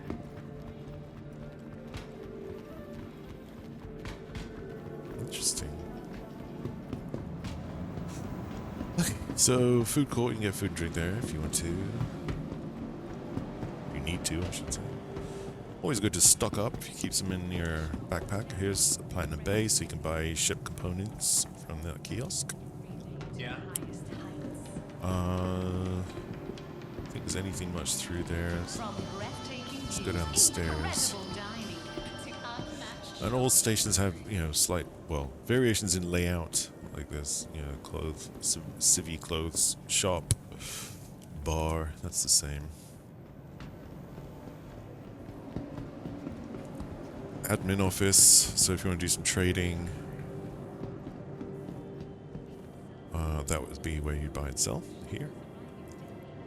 Interesting. Okay, so food court, you can get food and drink there if you want to. You need to, I should say. Always good to stock up if you keep some in your backpack. Here's a Platinum Bay, so you can buy ship components from the kiosk. Yeah. I think there's anything much through there. Let's go down the stairs. And all stations have, you know, slight, well, variations in layout. Like this, you know, clothes, civvy clothes shop, bar. That's the same. Admin office, so if you want to do some trading, that would be where you buy and sell here.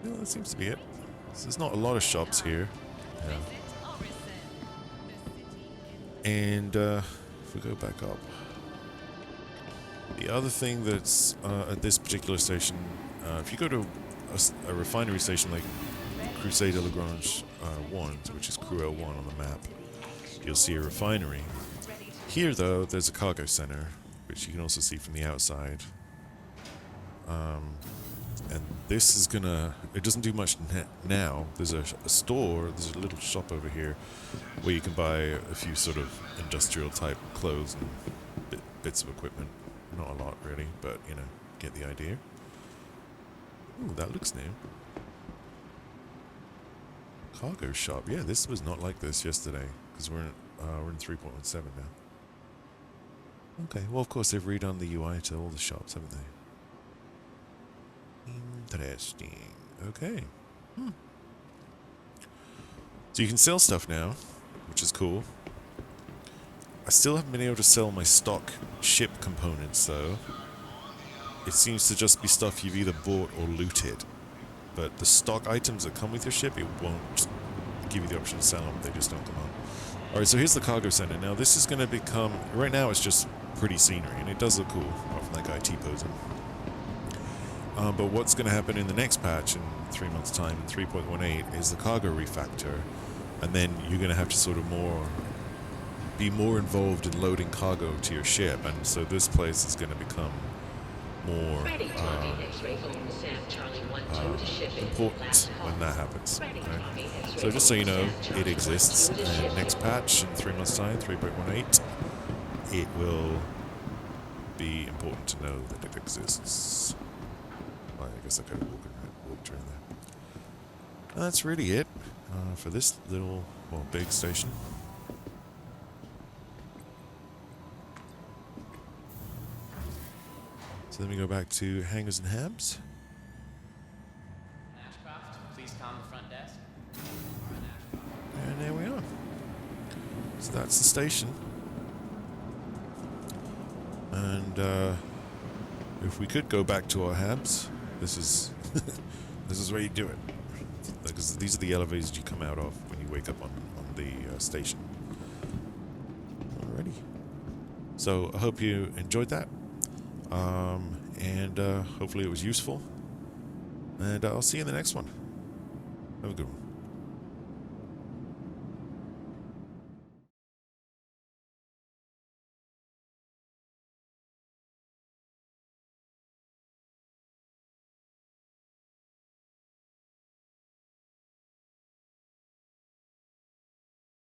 Yeah, that seems to be it. So there's not a lot of shops here. Yeah. And if we go back up, the other thing that's at this particular station, if you go to a refinery station like Crusader Lagrange 1, which is Crew L1 on the map, you'll see a refinery. Here, though, there's a cargo center, which you can also see from the outside. And this is gonna... It doesn't do much now. There's a store, there's a little shop over here where you can buy a few sort of industrial-type clothes and bits of equipment. Not a lot, really, but, you know, get the idea. Ooh, that looks new. Cargo shop. Yeah, this was not like this yesterday. Because we're in 3.17 now. Okay, well, of course, they've redone the UI to all the shops, haven't they? Interesting. Okay. So you can sell stuff now, which is cool. I still haven't been able to sell my stock ship components, though. It seems to just be stuff you've either bought or looted. But the stock items that come with your ship, it won't give you the option to sell them. They just don't come on. All right, so here's the cargo center. Now this is going to become, right now it's just pretty scenery, and it does look cool, apart from that guy T-posing. But what's going to happen in the next patch in 3 months' time, in 3.18, is the cargo refactor, and then you're going to have to sort of be more involved in loading cargo to your ship, and so this place is going to become more important when that happens. Okay? So just so you know, it exists, and next patch in 3 months' time, 3.18, it will be important to know that it exists. Well, I guess I could have walked around there. And that's really it for this little, well, big station. So then we go back to hangars and habs. Ashcroft, please calm the front desk. And there we are. So that's the station. And if we could go back to our habs, this is this is where you do it. Because these are the elevators you come out of when you wake up on the station. Alrighty. So I hope you enjoyed that. And hopefully it was useful. And I'll see you in the next one. Have a good one.